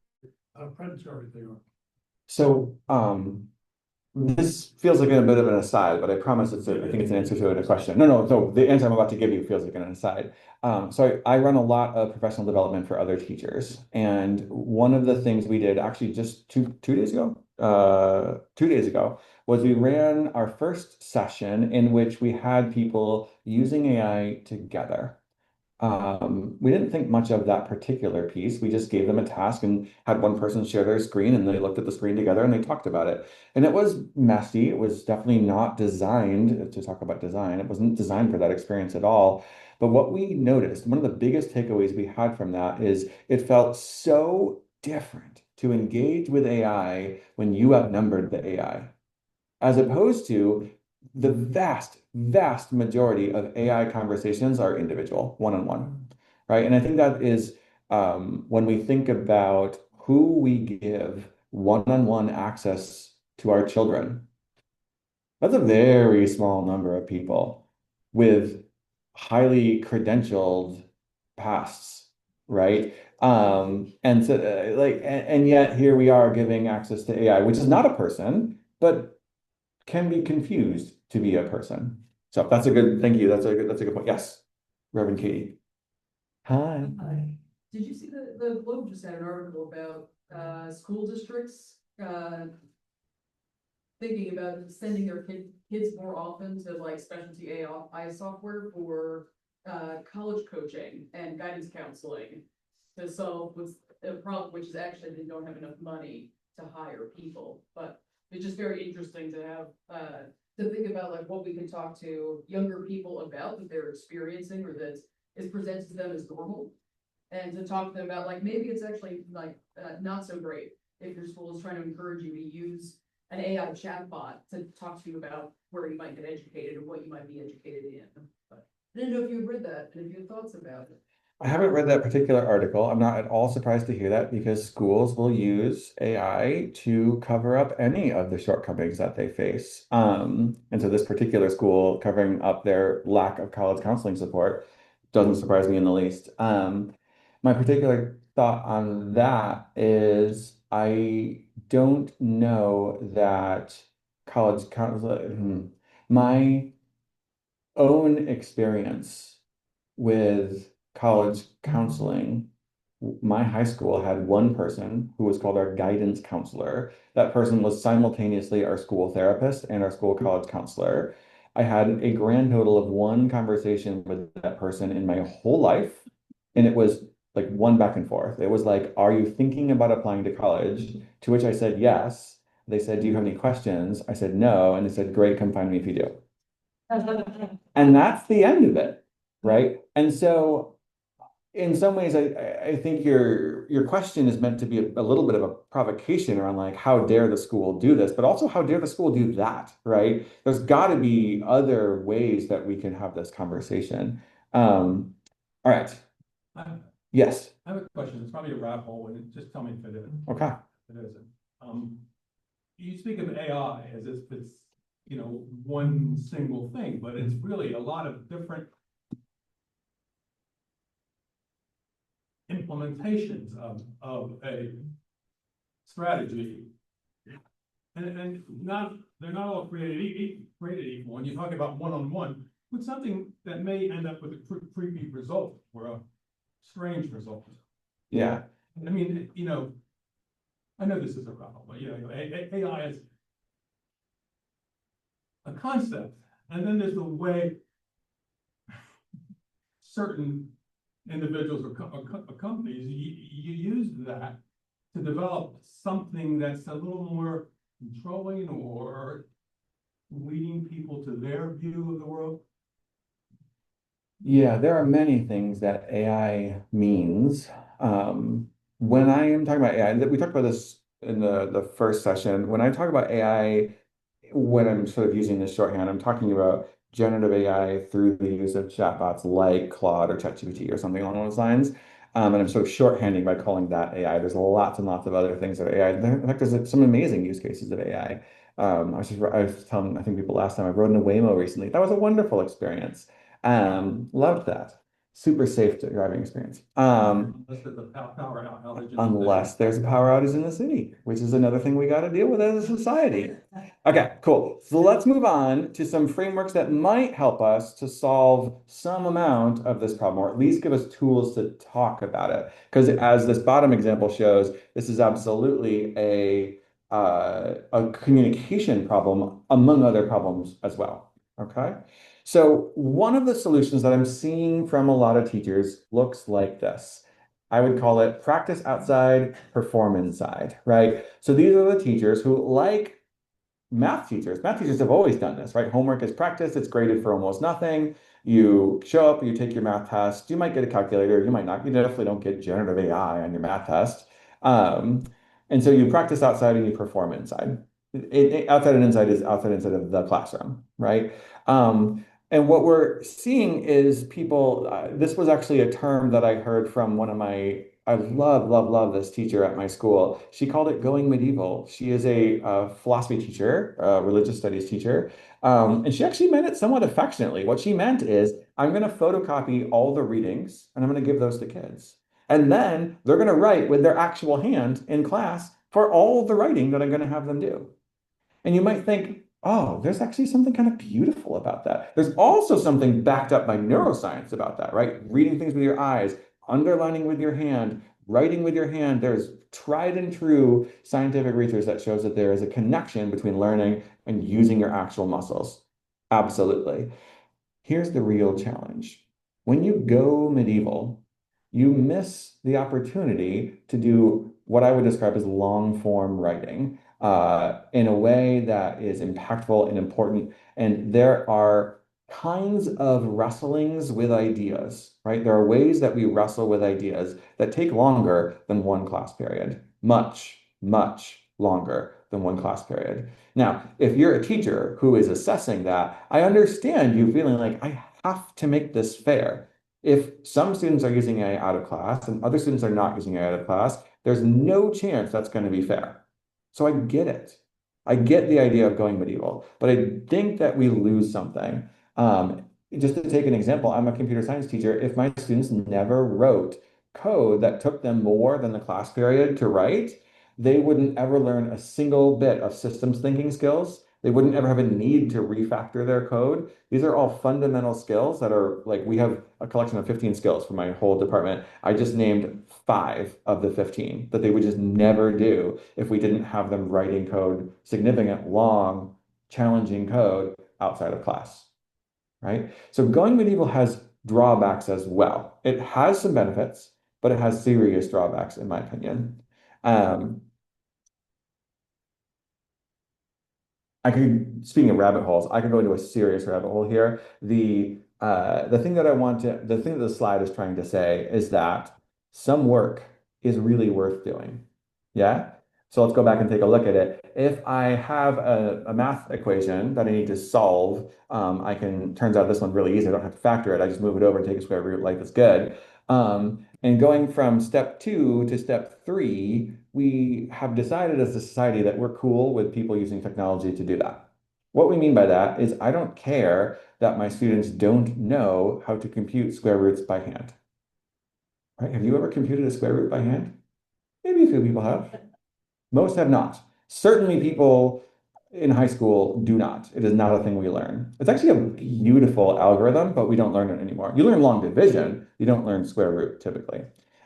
predatory they are. So, this feels like a bit of an aside, but I promise I think it's an answer to a question. No. The answer I'm about to give you feels like an aside. So I run a lot of professional development for other teachers. And one of the things we did actually just two days ago, 2 days ago, was we ran our first session in which we had people using AI together. We didn't think much of that particular piece. We just gave them a task and had one person share their screen, and they looked at the screen together and they talked about it. And it was messy. It was definitely not designed to talk about design. It wasn't designed for that experience at all. But what we noticed, one of the biggest takeaways we had from that is it felt so different to engage with AI when you outnumbered the AI, as opposed to the vast majority of AI conversations are individual, one-on-one, right? And I think that is when we think about who we give one-on-one access to our children, that's a very small number of people with highly credentialed pasts, right? And so and yet here we are giving access to AI, which is not a person, but can be confused to be a person. So that's a good, thank you. That's a good point. Yes, Reverend Katie. Hi. Hi. Did you see the Globe just had an article about school districts thinking about sending their kids more often to like specialty AI software for college coaching and guidance counseling to solve what's a problem, which is actually they don't have enough money to hire people. But it's just very interesting to have to think about like what we can talk to younger people about that they're experiencing or that is presented to them as normal, and to talk to them about like maybe it's actually like not so great if your school is trying to encourage you to use an AI chatbot to talk to you about where you might get educated or what you might be educated in. But I didn't know if you had read that and if you had thoughts about it. I haven't read that particular article. I'm not at all surprised to hear that because schools will use AI to cover up any of the shortcomings that they face. And so this particular school covering up their lack of college counseling support doesn't surprise me in the least. My particular thought on that is I don't know that college counseling, my own experience with college counseling, my high school had one person who was called our guidance counselor. That person was simultaneously our school therapist and our school college counselor. I had a grand total of one conversation with that person in my whole life, and it was like one back and forth. It was like, are you thinking about applying to college? To which I said yes. They said, do you have any questions? I said no. And they said, great, come find me if you do. And that's the end of it, right? And so in some ways, I think your question is meant to be a little bit of a provocation around like, how dare the school do this, but also how dare the school do that, right? There's got to be other ways that we can have this conversation. All right. Yes. I have a question. It's probably a rabbit hole, and just tell me if it is. Okay. If it isn't. You speak of AI as if it's, you know, one single thing, but it's really a lot of different implementations of a strategy. And not they're not all created equal. When you talk about one-on-one with something that may end up with a creepy result or a strange result. Yeah. I mean, you know, I know this is a problem, but you know, AI is a concept, and then there's the way certain individuals or companies you use that to develop something that's a little more controlling or leading people to their view of the world. Yeah, there are many things that AI means. When I am talking about AI, we talked about this in the first session. When I talk about AI, when I'm sort of using this shorthand, I'm talking about generative AI through the use of chatbots like Claude or ChatGPT or something along those lines. And I'm sort of shorthanding by calling that AI. There's lots and lots of other things that are AI. In fact, there's some amazing use cases of AI. I was telling, I think people last time I rode in a Waymo recently. That was a wonderful experience. Loved that. Super safe driving experience. Unless there's a power outage. Unless there's a power outage in the city, which is another thing we got to deal with as a society. Okay, cool. So let's move on to some frameworks that might help us to solve some amount of this problem, or at least give us tools to talk about it. Because as this bottom example shows, this is absolutely a communication problem among other problems as well. Okay. So one of the solutions that I'm seeing from a lot of teachers looks like this. I would call it practice outside, perform inside, right? So these are the teachers who, like math teachers have always done this, right? Homework is practice, it's graded for almost nothing. You show up, you take your math test, you might get a calculator, you might not, you definitely don't get generative AI on your math test. Um, and so you practice outside and you perform inside. Outside and inside is outside and inside of the classroom, right? And what we're seeing is people, this was actually a term that I heard from one of my, I love this teacher at my school. She called it going medieval. She is a philosophy teacher, religious studies teacher. And she actually meant it somewhat affectionately. What she meant is, I'm going to photocopy all the readings and I'm going to give those to kids. And then they're going to write with their actual hand in class for all the writing that I'm going to have them do. And you might think, oh, there's actually something kind of beautiful about that. There's also something backed up by neuroscience about that, right? Reading things with your eyes, underlining with your hand, writing with your hand. There's tried and true scientific research that shows that there is a connection between learning and using your actual muscles. Absolutely. Here's the real challenge. When you go medieval, you miss the opportunity to do what I would describe as long form writing in a way that is impactful and important. And there are kinds of wrestlings with ideas, right? There are ways that we wrestle with ideas that take longer than one class period, much longer than one class period. Now, if you're a teacher who is assessing that, I understand you feeling like I have to make this fair. If some students are using AI out of class and other students are not using AI out of class, there's no chance that's going to be fair. So I get it. I get the idea of going medieval, but I think that we lose something. Just to take an example, I'm a computer science teacher. If my students never wrote code that took them more than the class period to write, they wouldn't ever learn a single bit of systems thinking skills. They wouldn't ever have a need to refactor their code. These are all fundamental skills that are like, we have a collection of 15 skills for my whole department. I just named 5 of the 15 that they would just never do if we didn't have them writing code, significant, long, challenging code outside of class, right? So going medieval has drawbacks as well. It has some benefits, but it has serious drawbacks, in my opinion. Speaking of rabbit holes, I could go into a serious rabbit hole here. The thing that the thing that the slide is trying to say is that some work is really worth doing. Yeah? So let's go back and take a look at it. If I have a math equation that I need to solve, turns out this one's really easy. I don't have to factor it. I just move it over and take a square root. Life is good. And going from step 2 to step 3, we have decided as a society that we're cool with people using technology to do that. What we mean by that is I don't care that my students don't know how to compute square roots by hand. Right? Have you ever computed a square root by hand? Maybe a few people have. Most have not. Certainly people in high school do not. It is not a thing we learn. It's actually a beautiful algorithm, but we don't learn it anymore. You learn long division, you don't learn square root typically.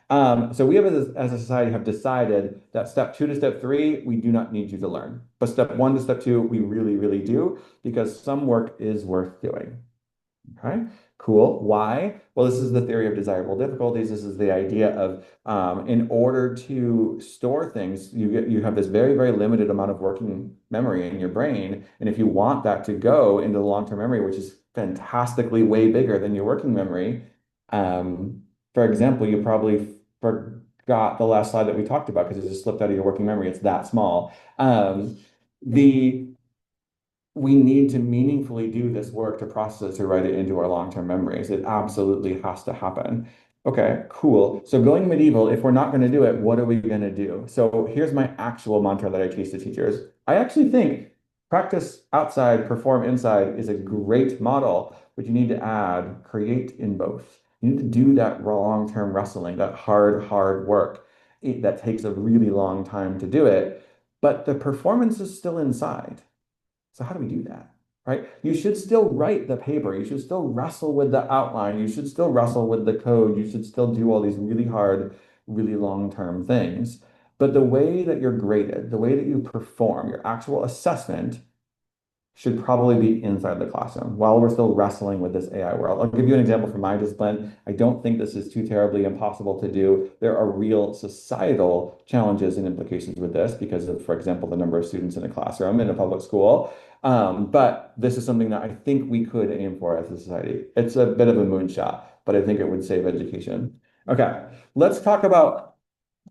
So we have, as a society, have decided that step 2 to step 3, we do not need you to learn. But step 1 to step 2, we really do, because some work is worth doing. Okay, cool. Why? Well, this is the theory of desirable difficulties. This is the idea of in order to store things, you have this very limited amount of working memory in your brain. And if you want that to go into the long-term memory, which is fantastically way bigger than your working memory, for example, you probably forgot the last slide that we talked about because it just slipped out of your working memory. It's that small. We need to meaningfully do this work to process it, to write it into our long-term memories. It absolutely has to happen. Okay, cool. So going medieval, if we're not going to do it, what are we going to do? So here's my actual mantra that I teach to teachers. I actually think practice outside, perform inside is a great model, but you need to add create in both. You need to do that long-term wrestling, that hard work. That takes a really long time to do it, but the performance is still inside. So how do we do that? Right? You should still write the paper. You should still wrestle with the outline. You should still wrestle with the code. You should still do all these really hard, really long-term things. But the way that you're graded, the way that you perform, your actual assessment should probably be inside the classroom while we're still wrestling with this AI world. I'll give you an example from my discipline. I don't think this is too terribly impossible to do. There are real societal challenges and implications with this because of, for example, the number of students in a classroom in a public school. But this is something that I think we could aim for as a society. It's a bit of a moonshot, but I think it would save education. Okay, let's talk about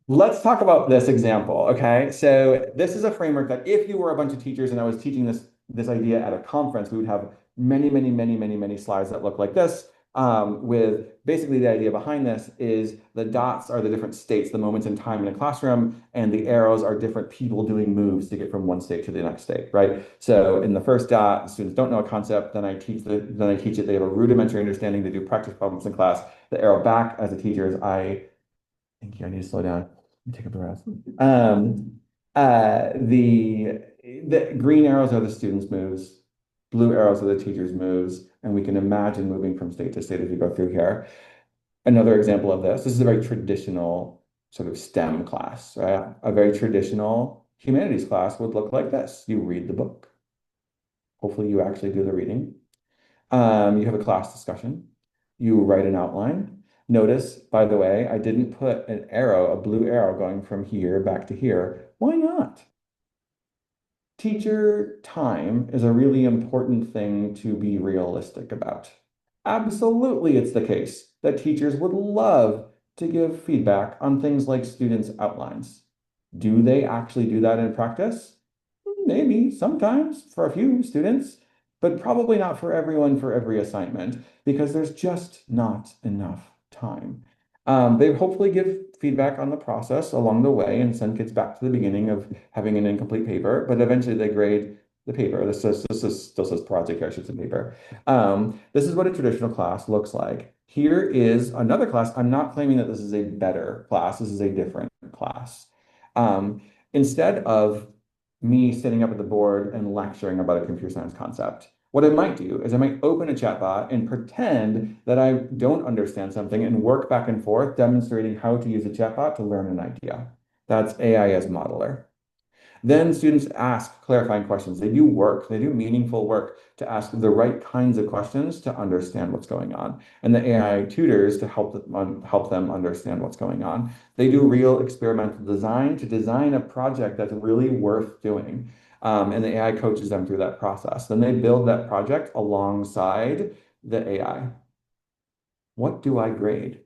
this example, okay? So this is a framework that if you were a bunch of teachers and I was teaching this idea at a conference, we would have many slides that look like this. With basically the idea behind this is the dots are the different states, the moments in time in a classroom, and the arrows are different people doing moves to get from one state to the next state, right? So in the first dot, students don't know a concept, then I teach it, they have a rudimentary understanding, they do practice problems in class. The arrow back as a teacher is thank you, I need to slow down. Let me take a breath. The green arrows are the students' moves, blue arrows are the teachers' moves, and we can imagine moving from state to state as we go through here. Another example of this is a very traditional sort of STEM class, right? A very traditional humanities class would look like this. You read the book. Hopefully you actually do the reading. You have a class discussion. You write an outline. Notice, by the way, I didn't put an arrow, a blue arrow going from here back to here. Why not? Teacher time is a really important thing to be realistic about. Absolutely, it's the case that teachers would love to give feedback on things like students' outlines. Do they actually do that in practice? Maybe, sometimes, for a few students, but probably not for everyone for every assignment, because there's just not enough time. They hopefully give feedback on the process along the way and send kids back to the beginning of having an incomplete paper, but eventually they grade the paper. This still says project here, I should say paper. This is what a traditional class looks like. Here is another class. I'm not claiming that this is a better class. This is a different class. Instead of me sitting up at the board and lecturing about a computer science concept, what I might do is I might open a chatbot and pretend that I don't understand something and work back and forth demonstrating how to use a chatbot to learn an idea. That's AI as modeler. Then students ask clarifying questions. They do work, they do meaningful work to ask the right kinds of questions to understand what's going on. And the AI tutors to help them understand what's going on. They do real experimental design to design a project that's really worth doing. And the AI coaches them through that process. Then they build that project alongside the AI. What do I grade?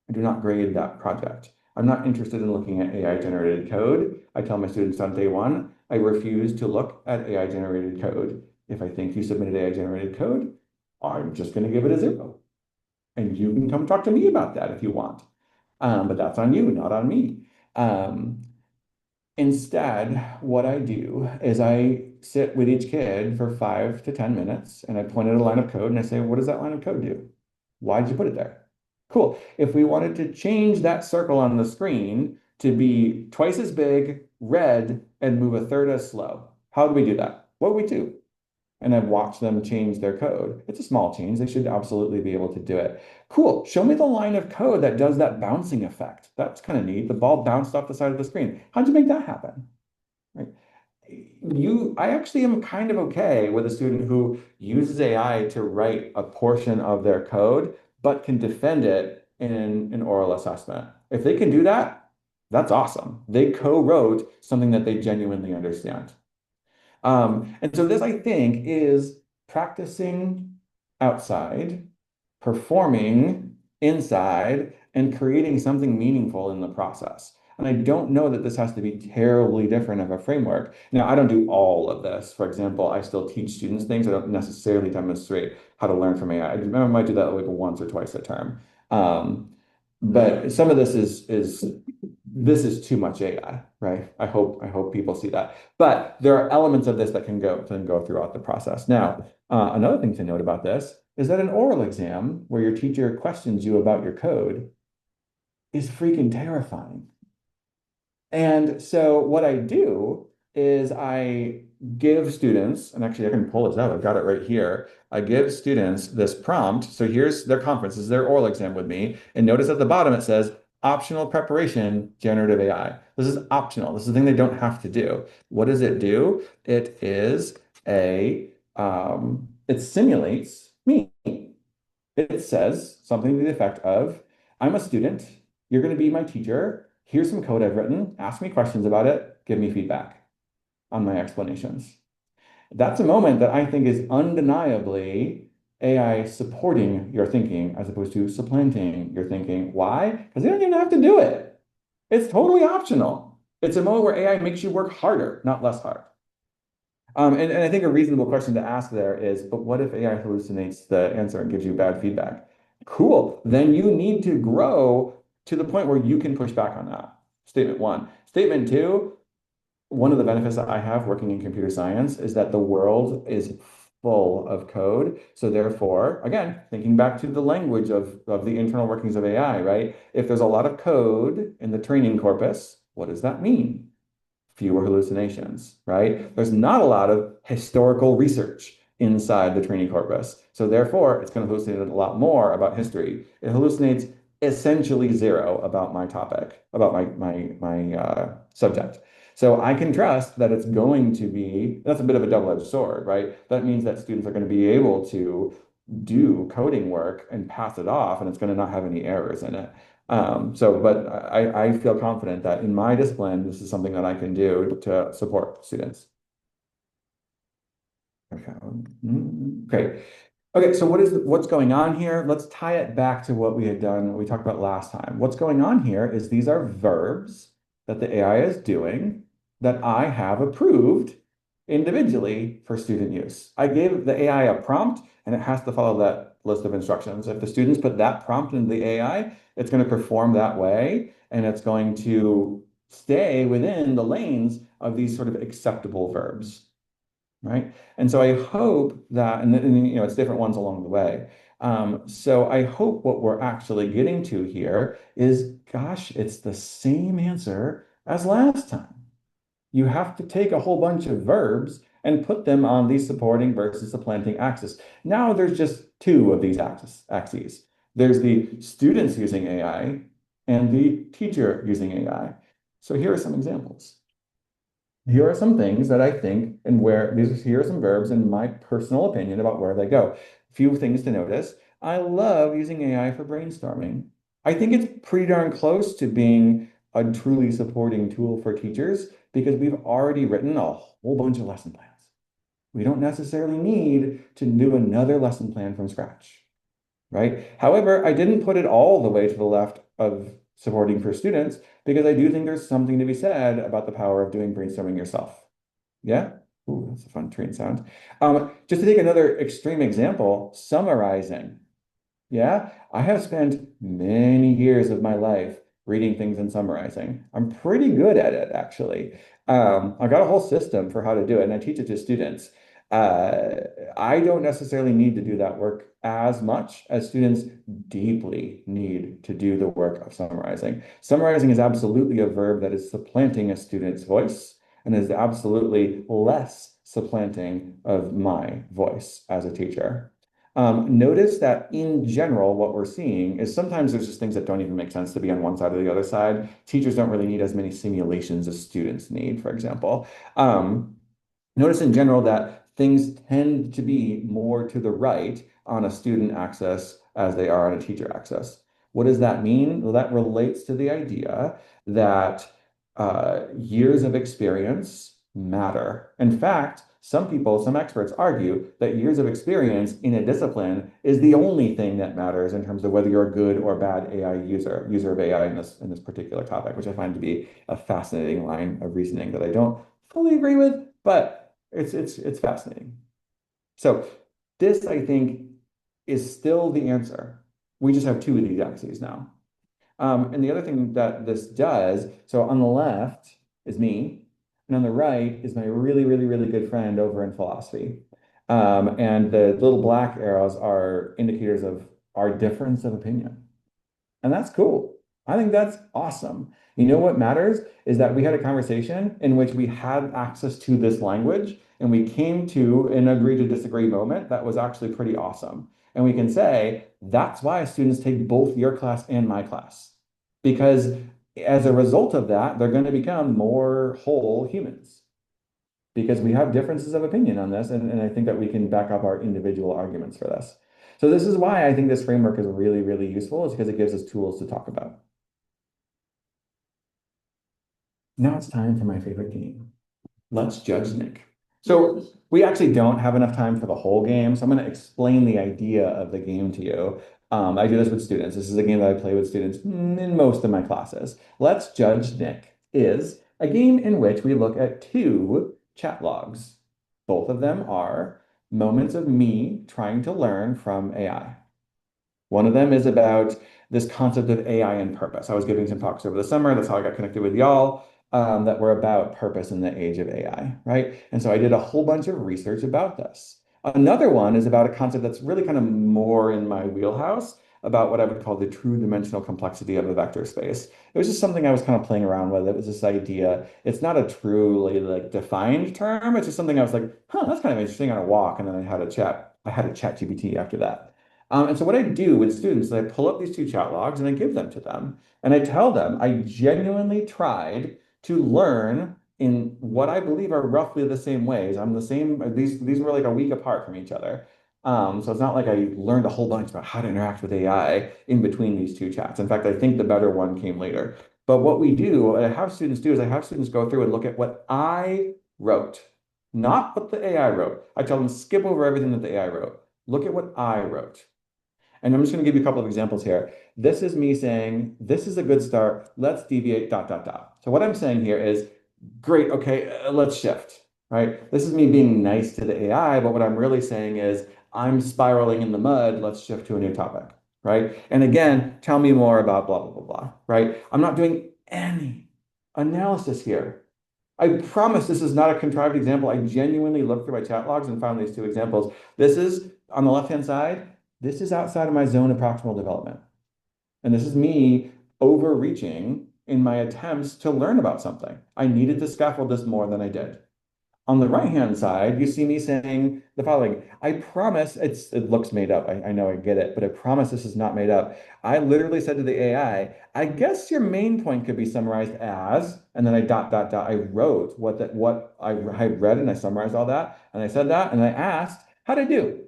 I do not grade that project. I'm not interested in looking at AI generated code. I tell my students on day one, I refuse to look at AI generated code. If I think you submitted AI generated code, I'm just going to give it a 0. And you can come talk to me about that if you want. But that's on you, not on me. Instead, what I do is I sit with each kid for 5 to 10 minutes and I point at a line of code and I say, what does that line of code do? Why did you put it there? Cool. If we wanted to change that circle on the screen to be twice as big, red, and move a third as slow, how do we do that? What would we do? And I've watched them change their code. It's a small change. They should absolutely be able to do it. Cool. Show me the line of code that does that bouncing effect. That's kind of neat. The ball bounced off the side of the screen. How'd you make that happen? Right. I actually am kind of okay with a student who uses AI to write a portion of their code, but can defend it in an oral assessment. If they can do that, that's awesome. They co-wrote something that they genuinely understand. And so this, I think, is practicing outside, performing inside, and creating something meaningful in the process. And I don't know that this has to be terribly different of a framework. Now, I don't do all of this. For example, I still teach students things. I don't necessarily demonstrate how to learn from AI. I might do that like once or twice a term. But some of this is too much AI, right? I hope people see that. But there are elements of this that can go throughout the process. Now, another thing to note about this is that an oral exam where your teacher questions you about your code is freaking terrifying. And so what I do is I give students, and actually I can pull this out, I've got it right here. I give students this prompt. So here's their conference, this is their oral exam with me. And notice at the bottom it says, optional preparation, generative AI. This is optional. This is a thing they don't have to do. What does it do? It is a it simulates me. It says something to the effect of, I'm a student, you're going to be my teacher, here's some code I've written, ask me questions about it, give me feedback on my explanations. That's a moment that I think is undeniably AI supporting your thinking as opposed to supplanting your thinking. Why? Because they don't even have to do it. It's totally optional. It's a moment where AI makes you work harder, not less hard. And I think a reasonable question to ask there is, but what if AI hallucinates the answer and gives you bad feedback? Cool. Then you need to grow to the point where you can push back on that. Statement one. Statement two, one of the benefits that I have working in computer science is that the world is full of code. So therefore, again, thinking back to the language of the internal workings of AI, right? If there's a lot of code in the training corpus, what does that mean? Fewer hallucinations, right? There's not a lot of historical research inside the training corpus. So therefore, it's going to hallucinate a lot more about history. It hallucinates essentially zero about my topic, about my subject. So I can trust that it's going to be, that's a bit of a double-edged sword, right? That means that students are going to be able to do coding work and pass it off, and it's going to not have any errors in it. But I feel confident that in my discipline, this is something that I can do to support students. Okay, great. Okay, so what's going on here? Let's tie it back to what we had done, what we talked about last time. What's going on here is these are verbs that the AI is doing that I have approved individually for student use. I gave the AI a prompt and it has to follow that list of instructions. If the students put that prompt into the AI, it's going to perform that way and it's going to stay within the lanes of these sort of acceptable verbs. Right. And so I hope that, and you know, it's different ones along the way. So I hope what we're actually getting to here is, gosh, it's the same answer as last time. You have to take a whole bunch of verbs and put them on the supporting versus supplanting axis. Now there's just two of these axes. There's the students using AI and the teacher using AI. So here are some examples. Here are some things that I think and here are some verbs in my personal opinion about where they go. A few things to notice. I love using AI for brainstorming. I think it's pretty darn close to being a truly supporting tool for teachers because we've already written a whole bunch of lesson plans. We don't necessarily need to do another lesson plan from scratch, right? However, I didn't put it all the way to the left of supporting for students because I do think there's something to be said about the power of doing brainstorming yourself. Yeah? Ooh, that's a fun train sound. Just to take another extreme example, summarizing. Yeah, I have spent many years of my life reading things and summarizing. I'm pretty good at it, actually. I've got a whole system for how to do it, and I teach it to students. I don't necessarily need to do that work as much as students deeply need to do the work of summarizing. Summarizing is absolutely a verb that is supplanting a student's voice and is absolutely less supplanting of my voice as a teacher. Notice that in general, what we're seeing is sometimes there's just things that don't even make sense to be on one side or the other side. Teachers don't really need as many simulations as students need, for example. Notice in general that things tend to be more to the right on a student axis as they are on a teacher axis. What does that mean? Well, that relates to the idea that years of experience matter. In fact, some experts argue that years of experience in a discipline is the only thing that matters in terms of whether you're a good or bad AI user of AI in this particular topic, which I find to be a fascinating line of reasoning that I don't fully agree with, but it's fascinating. So this, I think, is still the answer. We just have two of these axes now. And the other thing that this does, so on the left is me, and on the right is my really, really, really good friend over in philosophy. And the little black arrows are indicators of our difference of opinion. And that's cool. I think that's awesome. You know what matters is that we had a conversation in which we had access to this language and we came to an agree to disagree moment that was actually pretty awesome. And we can say, that's why students take both your class and my class. Because as a result of that, they're going to become more whole humans. because we have differences of opinion on this, and I think that we can back up our individual arguments for this. So this is why I think this framework is really, really useful, is because it gives us tools to talk about. Now it's time for my favorite game. Let's judge Nick. So we actually don't have enough time for the whole game, so I'm going to explain the idea of the game to you. I do this with students. This is a game that I play with students in most of my classes. Let's Judge Nick is a game in which we look at two chat logs. Both of them are moments of me trying to learn from AI. One of them is about this concept of AI and purpose. I was giving some talks over the summer. That's how I got connected with y'all. That were about purpose in the age of AI, right? And so I did a whole bunch of research about this. Another one is about a concept that's really kind of more in my wheelhouse, about what I would call the true dimensional complexity of a vector space. It was just something I was kind of playing around with. It was this idea. It's not a truly like defined term. It's just something I was like, huh, that's kind of interesting on a walk. And then I had a chat GPT after that. And so what I do with students is I pull up these two chat logs and I give them to them. And I tell them I genuinely tried to learn in what I believe are roughly the same ways. I'm the same, these were like a week apart from each other. So it's not like I learned a whole bunch about how to interact with AI in between these two chats. In fact, I think the better one came later. But what we do, what I have students do, is I have students go through and look at what I wrote, not what the AI wrote. I tell them skip over everything that the AI wrote. Look at what I wrote. And I'm just going to give you a couple of examples here. This is me saying, this is a good start. Let's deviate, dot, dot, dot. So what I'm saying here is, great, okay, let's shift, right? This is me being nice to the AI, but what I'm really saying is, I'm spiraling in the mud. Let's shift to a new topic, right? And again, tell me more about blah, blah, blah, blah, right? I'm not doing any analysis here. I promise this is not a contrived example. I genuinely looked through my chat logs and found these two examples. This is, on the left-hand side, this is outside of my zone of proximal development. And this is me overreaching in my attempts to learn about something. I needed to scaffold this more than I did. On the right-hand side, you see me saying the following. I promise, it looks made up. I know, I get it, but I promise this is not made up. I literally said to the AI, I guess your main point could be summarized as, and then I dot, dot, dot. I wrote what I read and I summarized all that. And I said that, and I asked, how'd I do?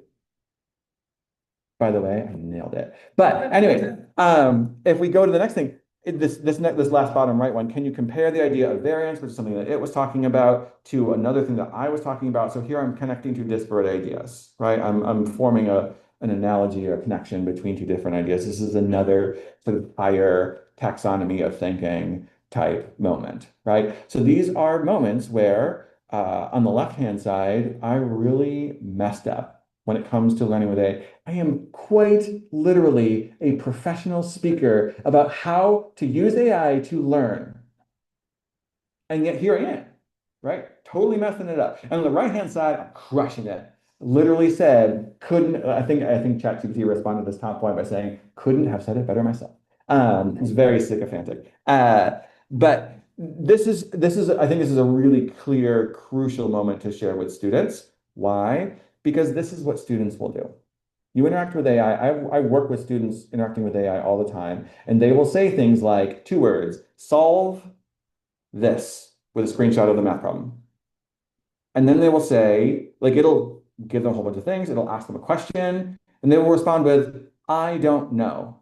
By the way, I nailed it. But anyway, if we go to the next thing, this last bottom right one, can you compare the idea of variance, which is something that it was talking about, to another thing that I was talking about? So here I'm connecting two disparate ideas, right? I'm forming an analogy or a connection between two different ideas. This is another sort of higher taxonomy of thinking type moment, right? So these are moments where on the left-hand side, I really messed up when it comes to learning with AI. I am quite literally a professional speaker about how to use AI to learn. And yet here I am, right? Totally messing it up. And on the right-hand side, I'm crushing it. Literally said, I think ChatGPT responded to this top point by saying, couldn't have said it better myself. It's very sycophantic. But this is, I think this is a really clear, crucial moment to share with students. Why? Because this is what students will do. You interact with AI. I work with students interacting with AI all the time, and they will say things like two words, solve this, with a screenshot of the math problem. And then they will say, like, it'll give them a whole bunch of things. It'll ask them a question, and they will respond with, I don't know.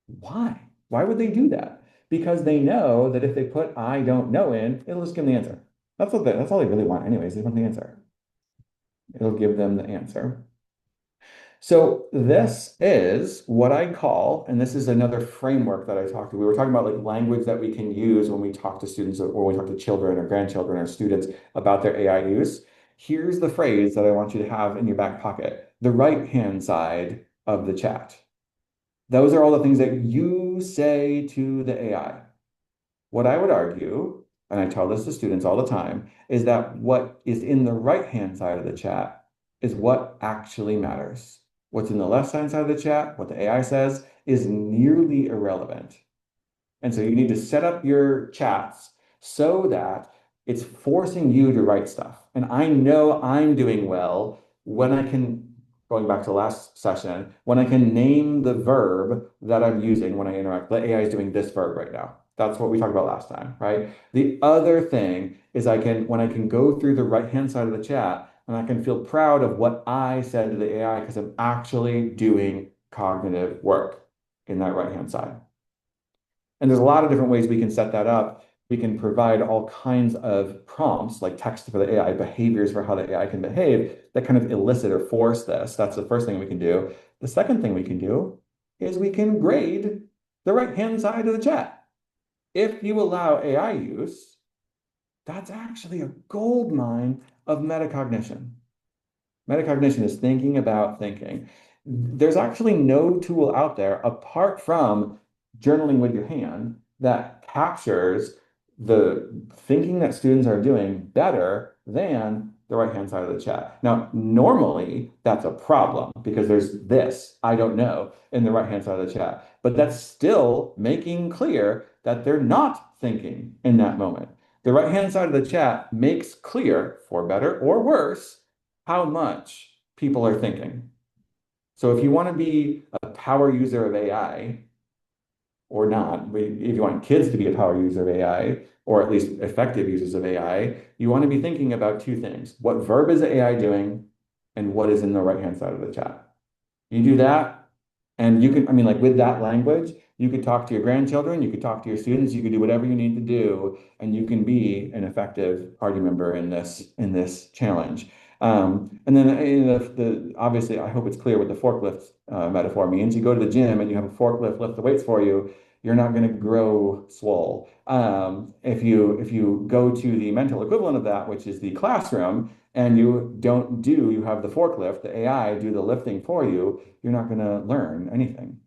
Why? Why would they do that? Because they know that if they put I don't know in, it'll just give them the answer. That's all they really want anyways. They want the answer. It'll give them the answer. So this is what I call, and this is another framework that I talked to. We were talking about like language that we can use when we talk to students or when we talk to children or grandchildren or students about their AI use. Here's the phrase that I want you to have in your back pocket, the right-hand side of the chat. Those are all the things that you say to the AI. What I would argue, and I tell this to students all the time, is that what is in the right-hand side of the chat is what actually matters. What's in the left-hand side of the chat, what the AI says, is nearly irrelevant. And so you need to set up your chats so that it's forcing you to write stuff. And I know I'm doing well when I can, going back to the last session, when I can name the verb that I'm using when I interact. The AI is doing this verb right now. That's what we talked about last time, right? The other thing is when I can go through the right-hand side of the chat and I can feel proud of what I said to the AI because I'm actually doing cognitive work in that right-hand side. And there's a lot of different ways we can set that up. We can provide all kinds of prompts, like text for the AI, behaviors for how the AI can behave, that kind of elicit or force this. That's the first thing we can do. The second thing we can do is we can grade the right-hand side of the chat. If you allow AI use, that's actually a gold mine of metacognition. Metacognition is thinking about thinking. There's actually no tool out there apart from journaling with your hand that captures the thinking that students are doing better than the right-hand side of the chat. Now, normally that's a problem because there's this, I don't know, in the right-hand side of the chat, but that's still making clear that they're not thinking in that moment. The right-hand side of the chat makes clear, for better or worse, how much people are thinking. So if you want to be a power user of AI or not, if you want kids to be a power user of AI, or at least effective users of AI, you want to be thinking about two things. What verb is the AI doing and what is in the right-hand side of the chat? You do that, and you can, I mean, like with that language, you could talk to your grandchildren, you could talk to your students, you could do whatever you need to do, and you can be an effective party member in this challenge. And then obviously, I hope it's clear what the forklift metaphor means. You go to the gym and you have a forklift lift the weights for you, you're not going to grow swole. If you go to the mental equivalent of that, which is the classroom, and you have the forklift, the AI do the lifting for you, you're not going to learn anything.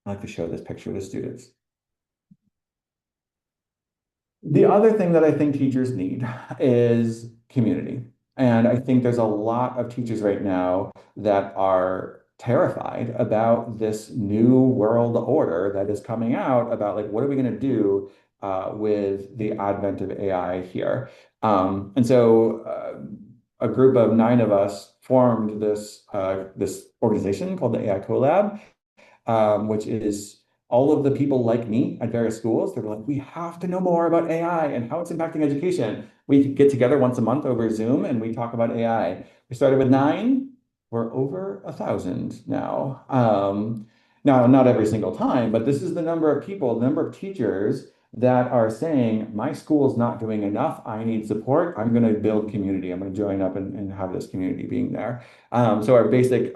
I like to show this picture to students. The other thing that I think teachers need is community. And I think there's a lot of teachers right now that are terrified about this new world order that is coming out about like, what are we going to do with the advent of AI here? And so a group of 9 of us formed this organization called the AI Collab, which is all of the people like me at various schools. They're like, we have to know more about AI and how it's impacting education. We get together once a month over Zoom and we talk about AI. We started with 9. We're over 1,000 now. Now, not every single time, but this is the number of people, the number of teachers that are saying, my school's not doing enough. I need support. I'm going to build community. I'm going to join up and have this community being there. So our basic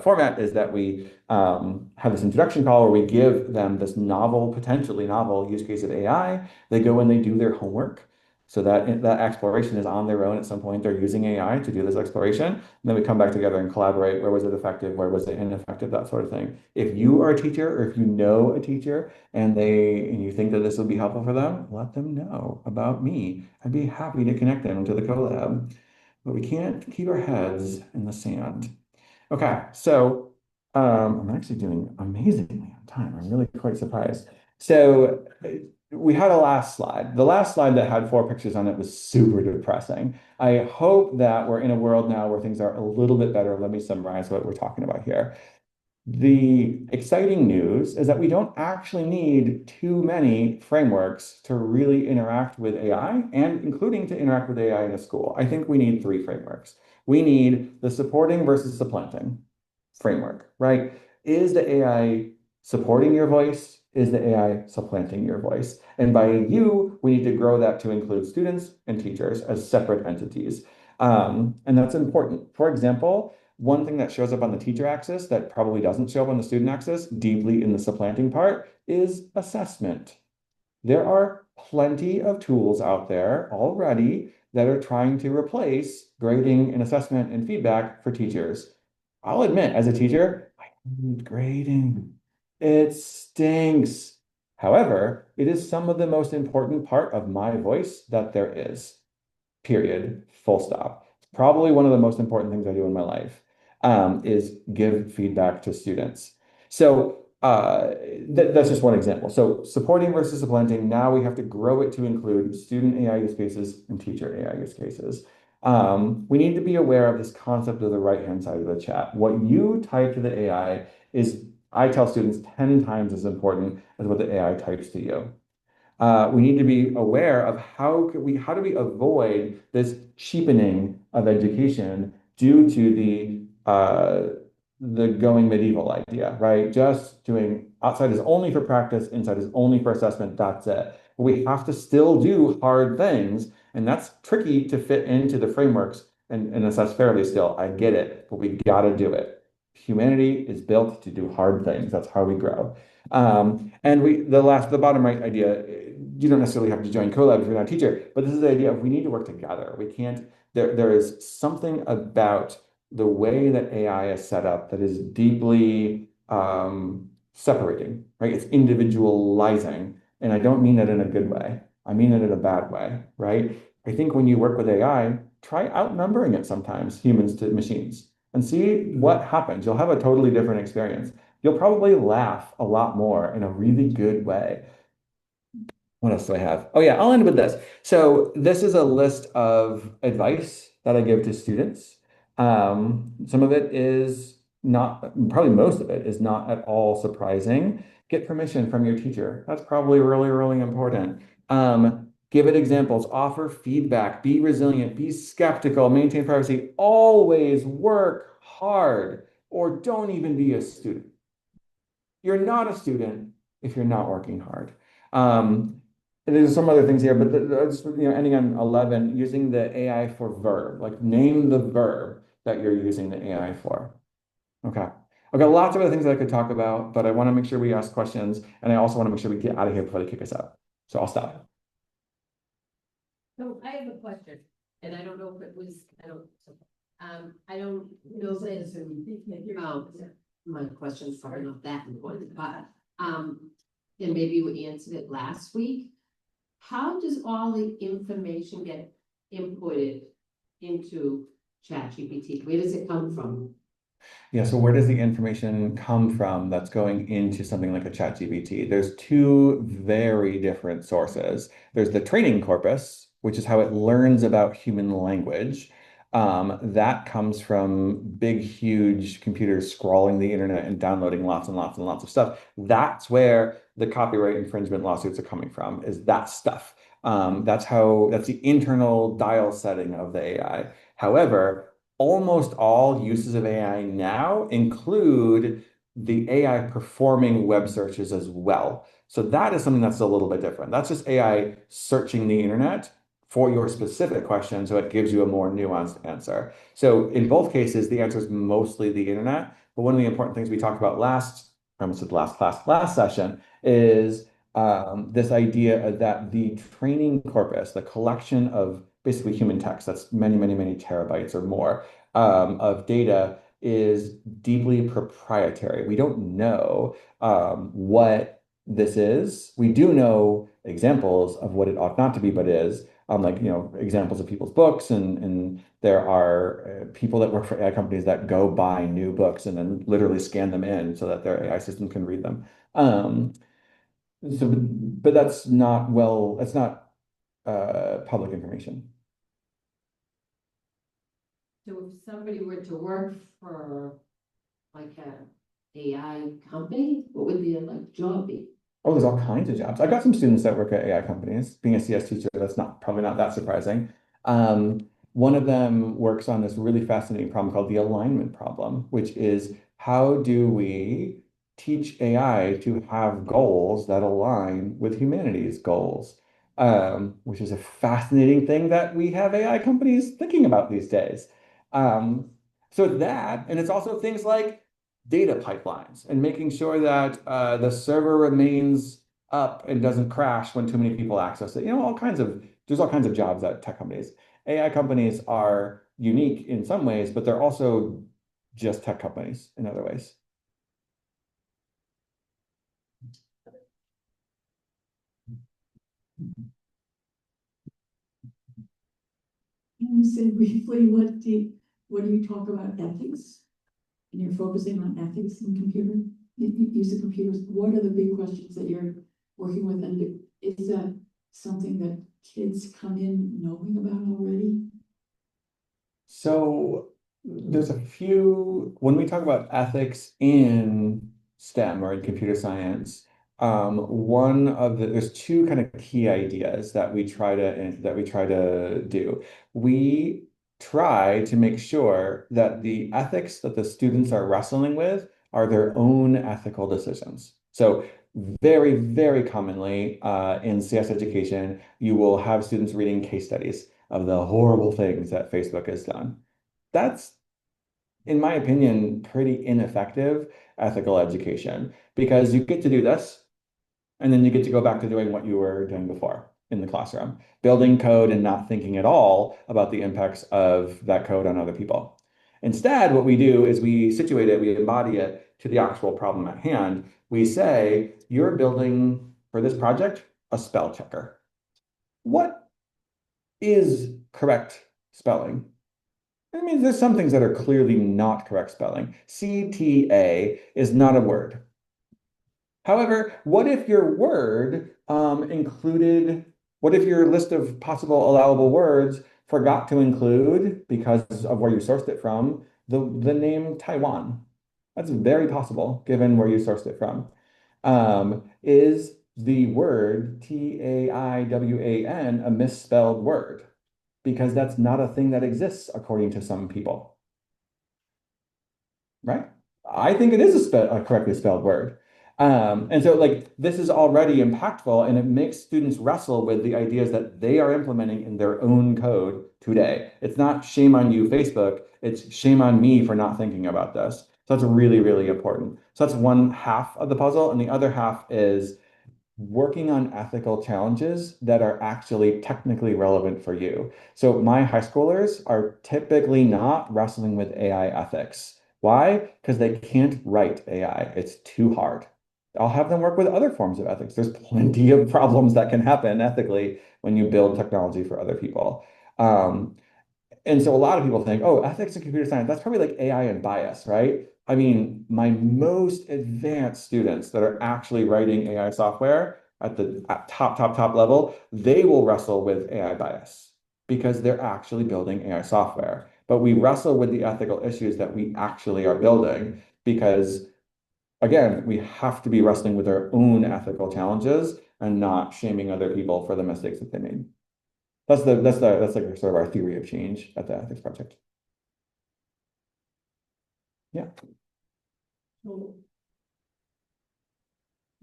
format is that we have this introduction call where we give them this potentially novel use case of AI. They go and they do their homework. So that exploration is on their own. At some point, they're using AI to do this exploration. And then we come back together and collaborate. Where was it effective? Where was it ineffective? That sort of thing. If you are a teacher or if you know a teacher and you think that this will be helpful for them, let them know about me. I'd be happy to connect them to the collab. But we can't keep our heads in the sand. Okay, so I'm actually doing amazingly on time. I'm really quite surprised. So we had a last slide. The last slide that had 4 pictures on it was super depressing. I hope that we're in a world now where things are a little bit better. Let me summarize what we're talking about here. The exciting news is that we don't actually need too many frameworks to really interact with AI, and including to interact with AI in a school. I think we need 3 frameworks. We need the supporting versus supplanting framework, right? Is the AI supporting your voice? Is the AI supplanting your voice? And by you, we need to grow that to include students and teachers as separate entities. And that's important. For example, one thing that shows up on the teacher axis that probably doesn't show up on the student axis, deeply in the supplanting part, is assessment. There are plenty of tools out there already that are trying to replace grading and assessment and feedback for teachers. I'll admit, as a teacher, I hate grading. It stinks. However, it is some of the most important part of my voice that there is. Period. Full stop. It's probably one of the most important things I do in my life, is give feedback to students. So that's just one example. So supporting versus supplanting, now we have to grow it to include student AI use cases and teacher AI use cases. We need to be aware of this concept of the right-hand side of the chat. What you type to the AI is, I tell students, 10 times as important as what the AI types to you. We need to be aware of how do we avoid this cheapening of education due to the going medieval idea, right? Just doing outside is only for practice, inside is only for assessment, that's it. We have to still do hard things, and that's tricky to fit into the frameworks and assess fairly still. I get it, but we got to do it. Humanity is built to do hard things. That's how we grow. And the bottom right idea, you don't necessarily have to join CoLab if you're not a teacher, but this is the idea of we need to work together. We can't, there is something about the way that AI is set up that is deeply separating, right? It's individualizing. And I don't mean that in a good way. I mean it in a bad way, right? I think when you work with AI, try outnumbering it sometimes, humans to machines, and see what happens. You'll have a totally different experience. You'll probably laugh a lot more in a really good way. What else do I have? Oh yeah, I'll end with this. So this is a list of advice that I give to students. Some of it is not, probably most of it is not at all surprising. Get permission from your teacher. That's probably really, really important. Give it examples, offer feedback, be resilient, be skeptical, maintain privacy, always work hard, or don't even be a student. You're not a student if you're not working hard. There's some other things here, but just, ending on 11, using the AI for verb, like name the verb that you're using the AI for. Okay. I've got lots of other things that I could talk about, but I want to make sure we ask questions, and I also want to make sure we get out of here before they kick us out. So I'll stop. So I have a question, and I don't know if it was, I don't know that, my question's probably not that important, but, and maybe you answered it last week. How does all the information get inputted into ChatGPT? Where does it come from? Yeah, so where does the information come from that's going into something like a ChatGPT? There's two very different sources. There's the training corpus, which is how it learns about human language. That comes from big, huge computers scrawling the internet and downloading lots and lots and lots of stuff. That's where the copyright infringement lawsuits are coming from, is that stuff. That's the internal dial setting of the AI. However, almost all uses of AI now include the AI performing web searches as well. So that is something that's a little bit different. That's just AI searching the internet for your specific question, so it gives you a more nuanced answer. So in both cases, the answer is mostly the internet. But one of the important things we talked about last session, is this idea that the training corpus, the collection of basically human text, that's many, many, many terabytes or more of data, is deeply proprietary. We don't know what this is. We do know examples of what it ought not to be, but is. Like, examples of people's books, and there are people that work for AI companies that go buy new books and then literally scan them in so that their AI system can read them. But that's not public information. So if somebody were to work for like a AI company, what would their job be? Oh, there's all kinds of jobs. I've got some students that work at AI companies. Being a CS teacher, that's probably not that surprising. One of them works on this really fascinating problem called the alignment problem, which is how do we teach AI to have goals that align with humanity's goals, which is a fascinating thing that we have AI companies thinking about these days. So it's that, and it's also things like data pipelines and making sure that the server remains up and doesn't crash when too many people access it. There's all kinds of jobs at tech companies. AI companies are unique in some ways, but they're also just tech companies in other ways. Can you say briefly, what do you talk about ethics? And you're focusing on ethics in use of computers. What are the big questions that you're working with? And is that something that kids come in knowing about already? So there's a few, when we talk about ethics in STEM or in computer science, there's two kind of key ideas that we try to do. We try to make sure that the ethics that the students are wrestling with are their own ethical decisions. So very, very commonly in CS education, you will have students reading case studies of the horrible things that Facebook has done. That's, in my opinion, pretty ineffective ethical education because you get to do this and then you get to go back to doing what you were doing before in the classroom, building code and not thinking at all about the impacts of that code on other people. Instead, what we do is we situate it, we embody it to the actual problem at hand. We say, you're building for this project a spell checker. What is correct spelling? I mean, there's some things that are clearly not correct spelling. CTA is not a word. However, what if your word what if your list of possible allowable words forgot to include, because of where you sourced it from, the name Taiwan? That's very possible given where you sourced it from. Is the word Taiwan a misspelled word? Because that's not a thing that exists according to some people. Right? I think it is a correctly spelled word. And so like this is already impactful and it makes students wrestle with the ideas that they are implementing in their own code today. It's not shame on you, Facebook. It's shame on me for not thinking about this. So that's really, really important. So that's one half of the puzzle. And the other half is working on ethical challenges that are actually technically relevant for you. So my high schoolers are typically not wrestling with AI ethics. Why? Because they can't write AI. It's too hard. I'll have them work with other forms of ethics. There's plenty of problems that can happen ethically when you build technology for other people. And so a lot of people think, oh, ethics and computer science, that's probably like AI and bias, right? I mean, my most advanced students that are actually writing AI software at the top level, they will wrestle with AI bias because they're actually building AI software. But we wrestle with the ethical issues that we actually are building because, again, we have to be wrestling with our own ethical challenges and not shaming other people for the mistakes that they made. That's like sort of our theory of change at the ethics project. Yeah. So,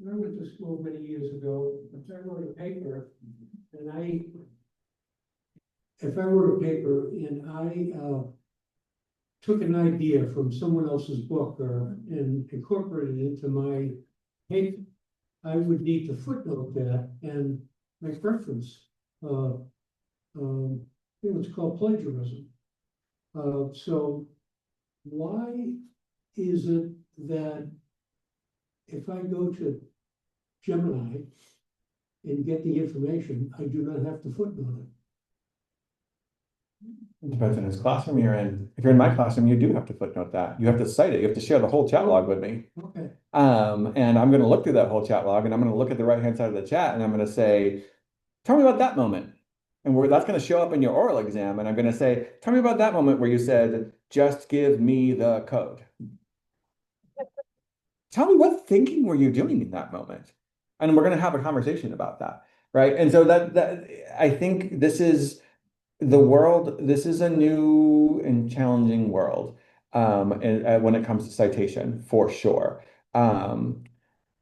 I went to school many years ago, I wrote a paper, and if I wrote a paper and I took an idea from someone else's book and incorporated it into my paper, I would need to footnote that and make reference. It's called plagiarism. So why is it that if I go to Gemini and get the information, I do not have to footnote it? It depends on whose classroom you're in. If you're in my classroom, you do have to footnote that. You have to cite it. You have to share the whole chat log with me. Okay. And I'm going to look through that whole chat log and I'm going to look at the right-hand side of the chat and I'm going to say, tell me about that moment. And that's going to show up in your oral exam. And I'm going to say, tell me about that moment where you said, just give me the code. Tell me what thinking were you doing in that moment? And we're going to have a conversation about that. Right. And so that I think this is the world. This is a new and challenging world when it comes to citation, for sure.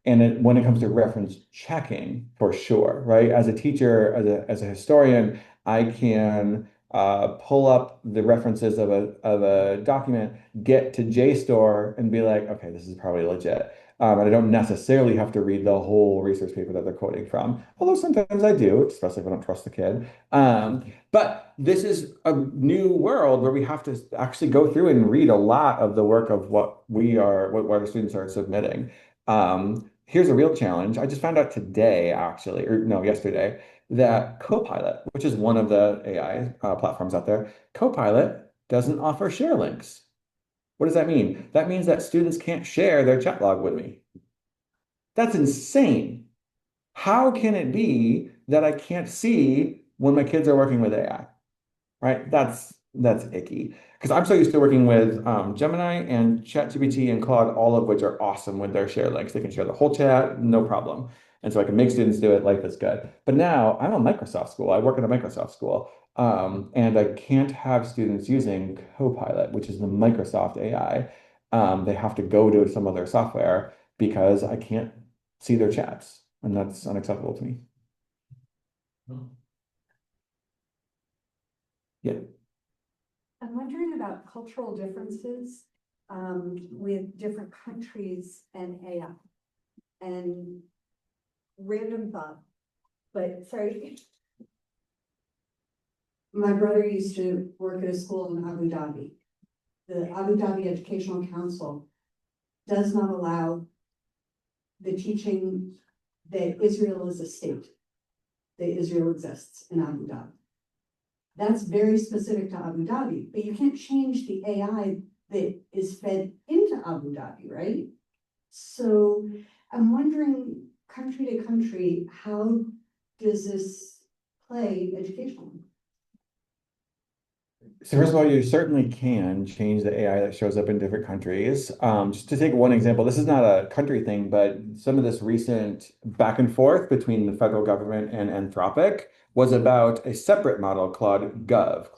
When it comes to reference checking, for sure, right? As a teacher, as a historian, I can pull up the references of a document, get to JSTOR, and be like, okay, this is probably legit. And I don't necessarily have to read the whole research paper that they're quoting from, although sometimes I do, especially if I don't trust the kid. But this is a new world where we have to actually go through and read a lot of the work of what our students are submitting. Here's a real challenge. I just found out today, actually, or no, yesterday, that Copilot, which is one of the AI platforms out there, Copilot doesn't offer share links. What does that mean? That means that students can't share their chat log with me. That's insane. How can it be that I can't see when my kids are working with AI? Right? That's that's icky. Because I'm so used to working with Gemini and ChatGPT and Claude, all of which are awesome with their share links. They can share the whole chat, no problem. And so I can make students do it, life is good. But now I'm a Microsoft school. I work at a Microsoft school. And I can't have students using Copilot, which is the Microsoft AI. They have to go to some other software because I can't see their chats, and that's unacceptable to me. Yeah. I'm wondering about cultural differences with different countries and AI. And random thought, but sorry. My brother used to work at a school in Abu Dhabi. The Abu Dhabi Educational Council does not allow the teaching that Israel is a state, that Israel exists in Abu Dhabi. That's very specific to Abu Dhabi, but you can't change the AI that is fed into Abu Dhabi, right? So I'm wondering, country to country, how does this play educationally? So first of all, you certainly can change the AI that shows up in different countries. Just to take one example, this is not a country thing, but some of this recent back and forth between the federal government and Anthropic was about a separate model, Claude Gov,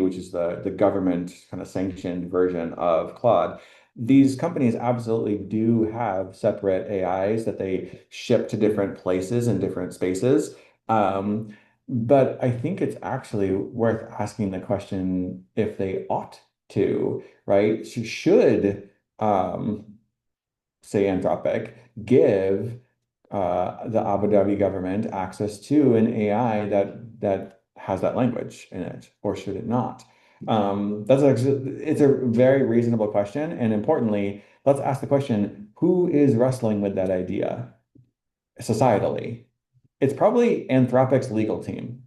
which is the government kind of sanctioned version of Claude. These companies absolutely do have separate AIs that they ship to different places and different spaces. But I think it's actually worth asking the question if they ought to, right? Should, say Anthropic, give the Abu Dhabi government access to an AI that has that language in it, or should it not? It's a very reasonable question, and importantly, let's ask the question: who is wrestling with that idea societally? It's probably Anthropic's legal team.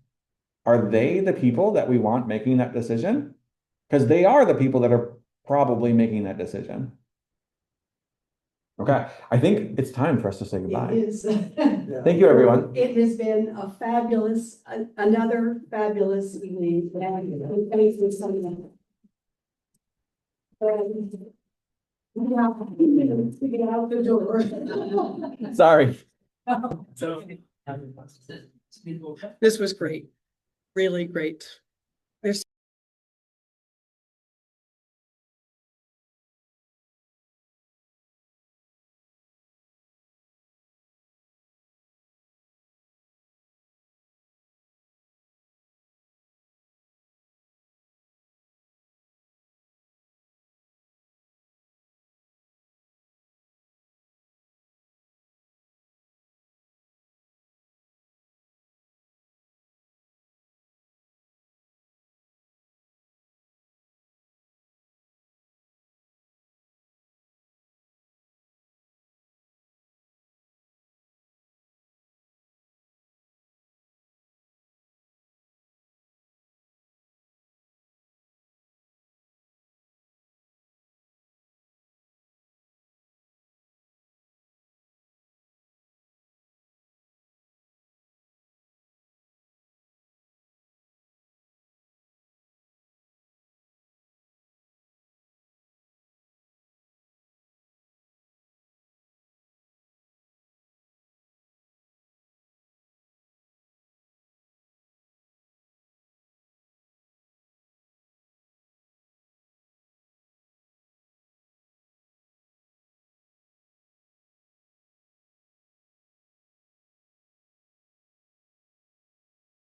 Are they the people that we want making that decision? Because they are the people that are probably making that decision. Okay, I think it's time for us to say goodbye. It is. Thank you, everyone. It has been a fabulous, another fabulous evening. And thank you so much. Yeah, to get out the door. Sorry. This was great, really great.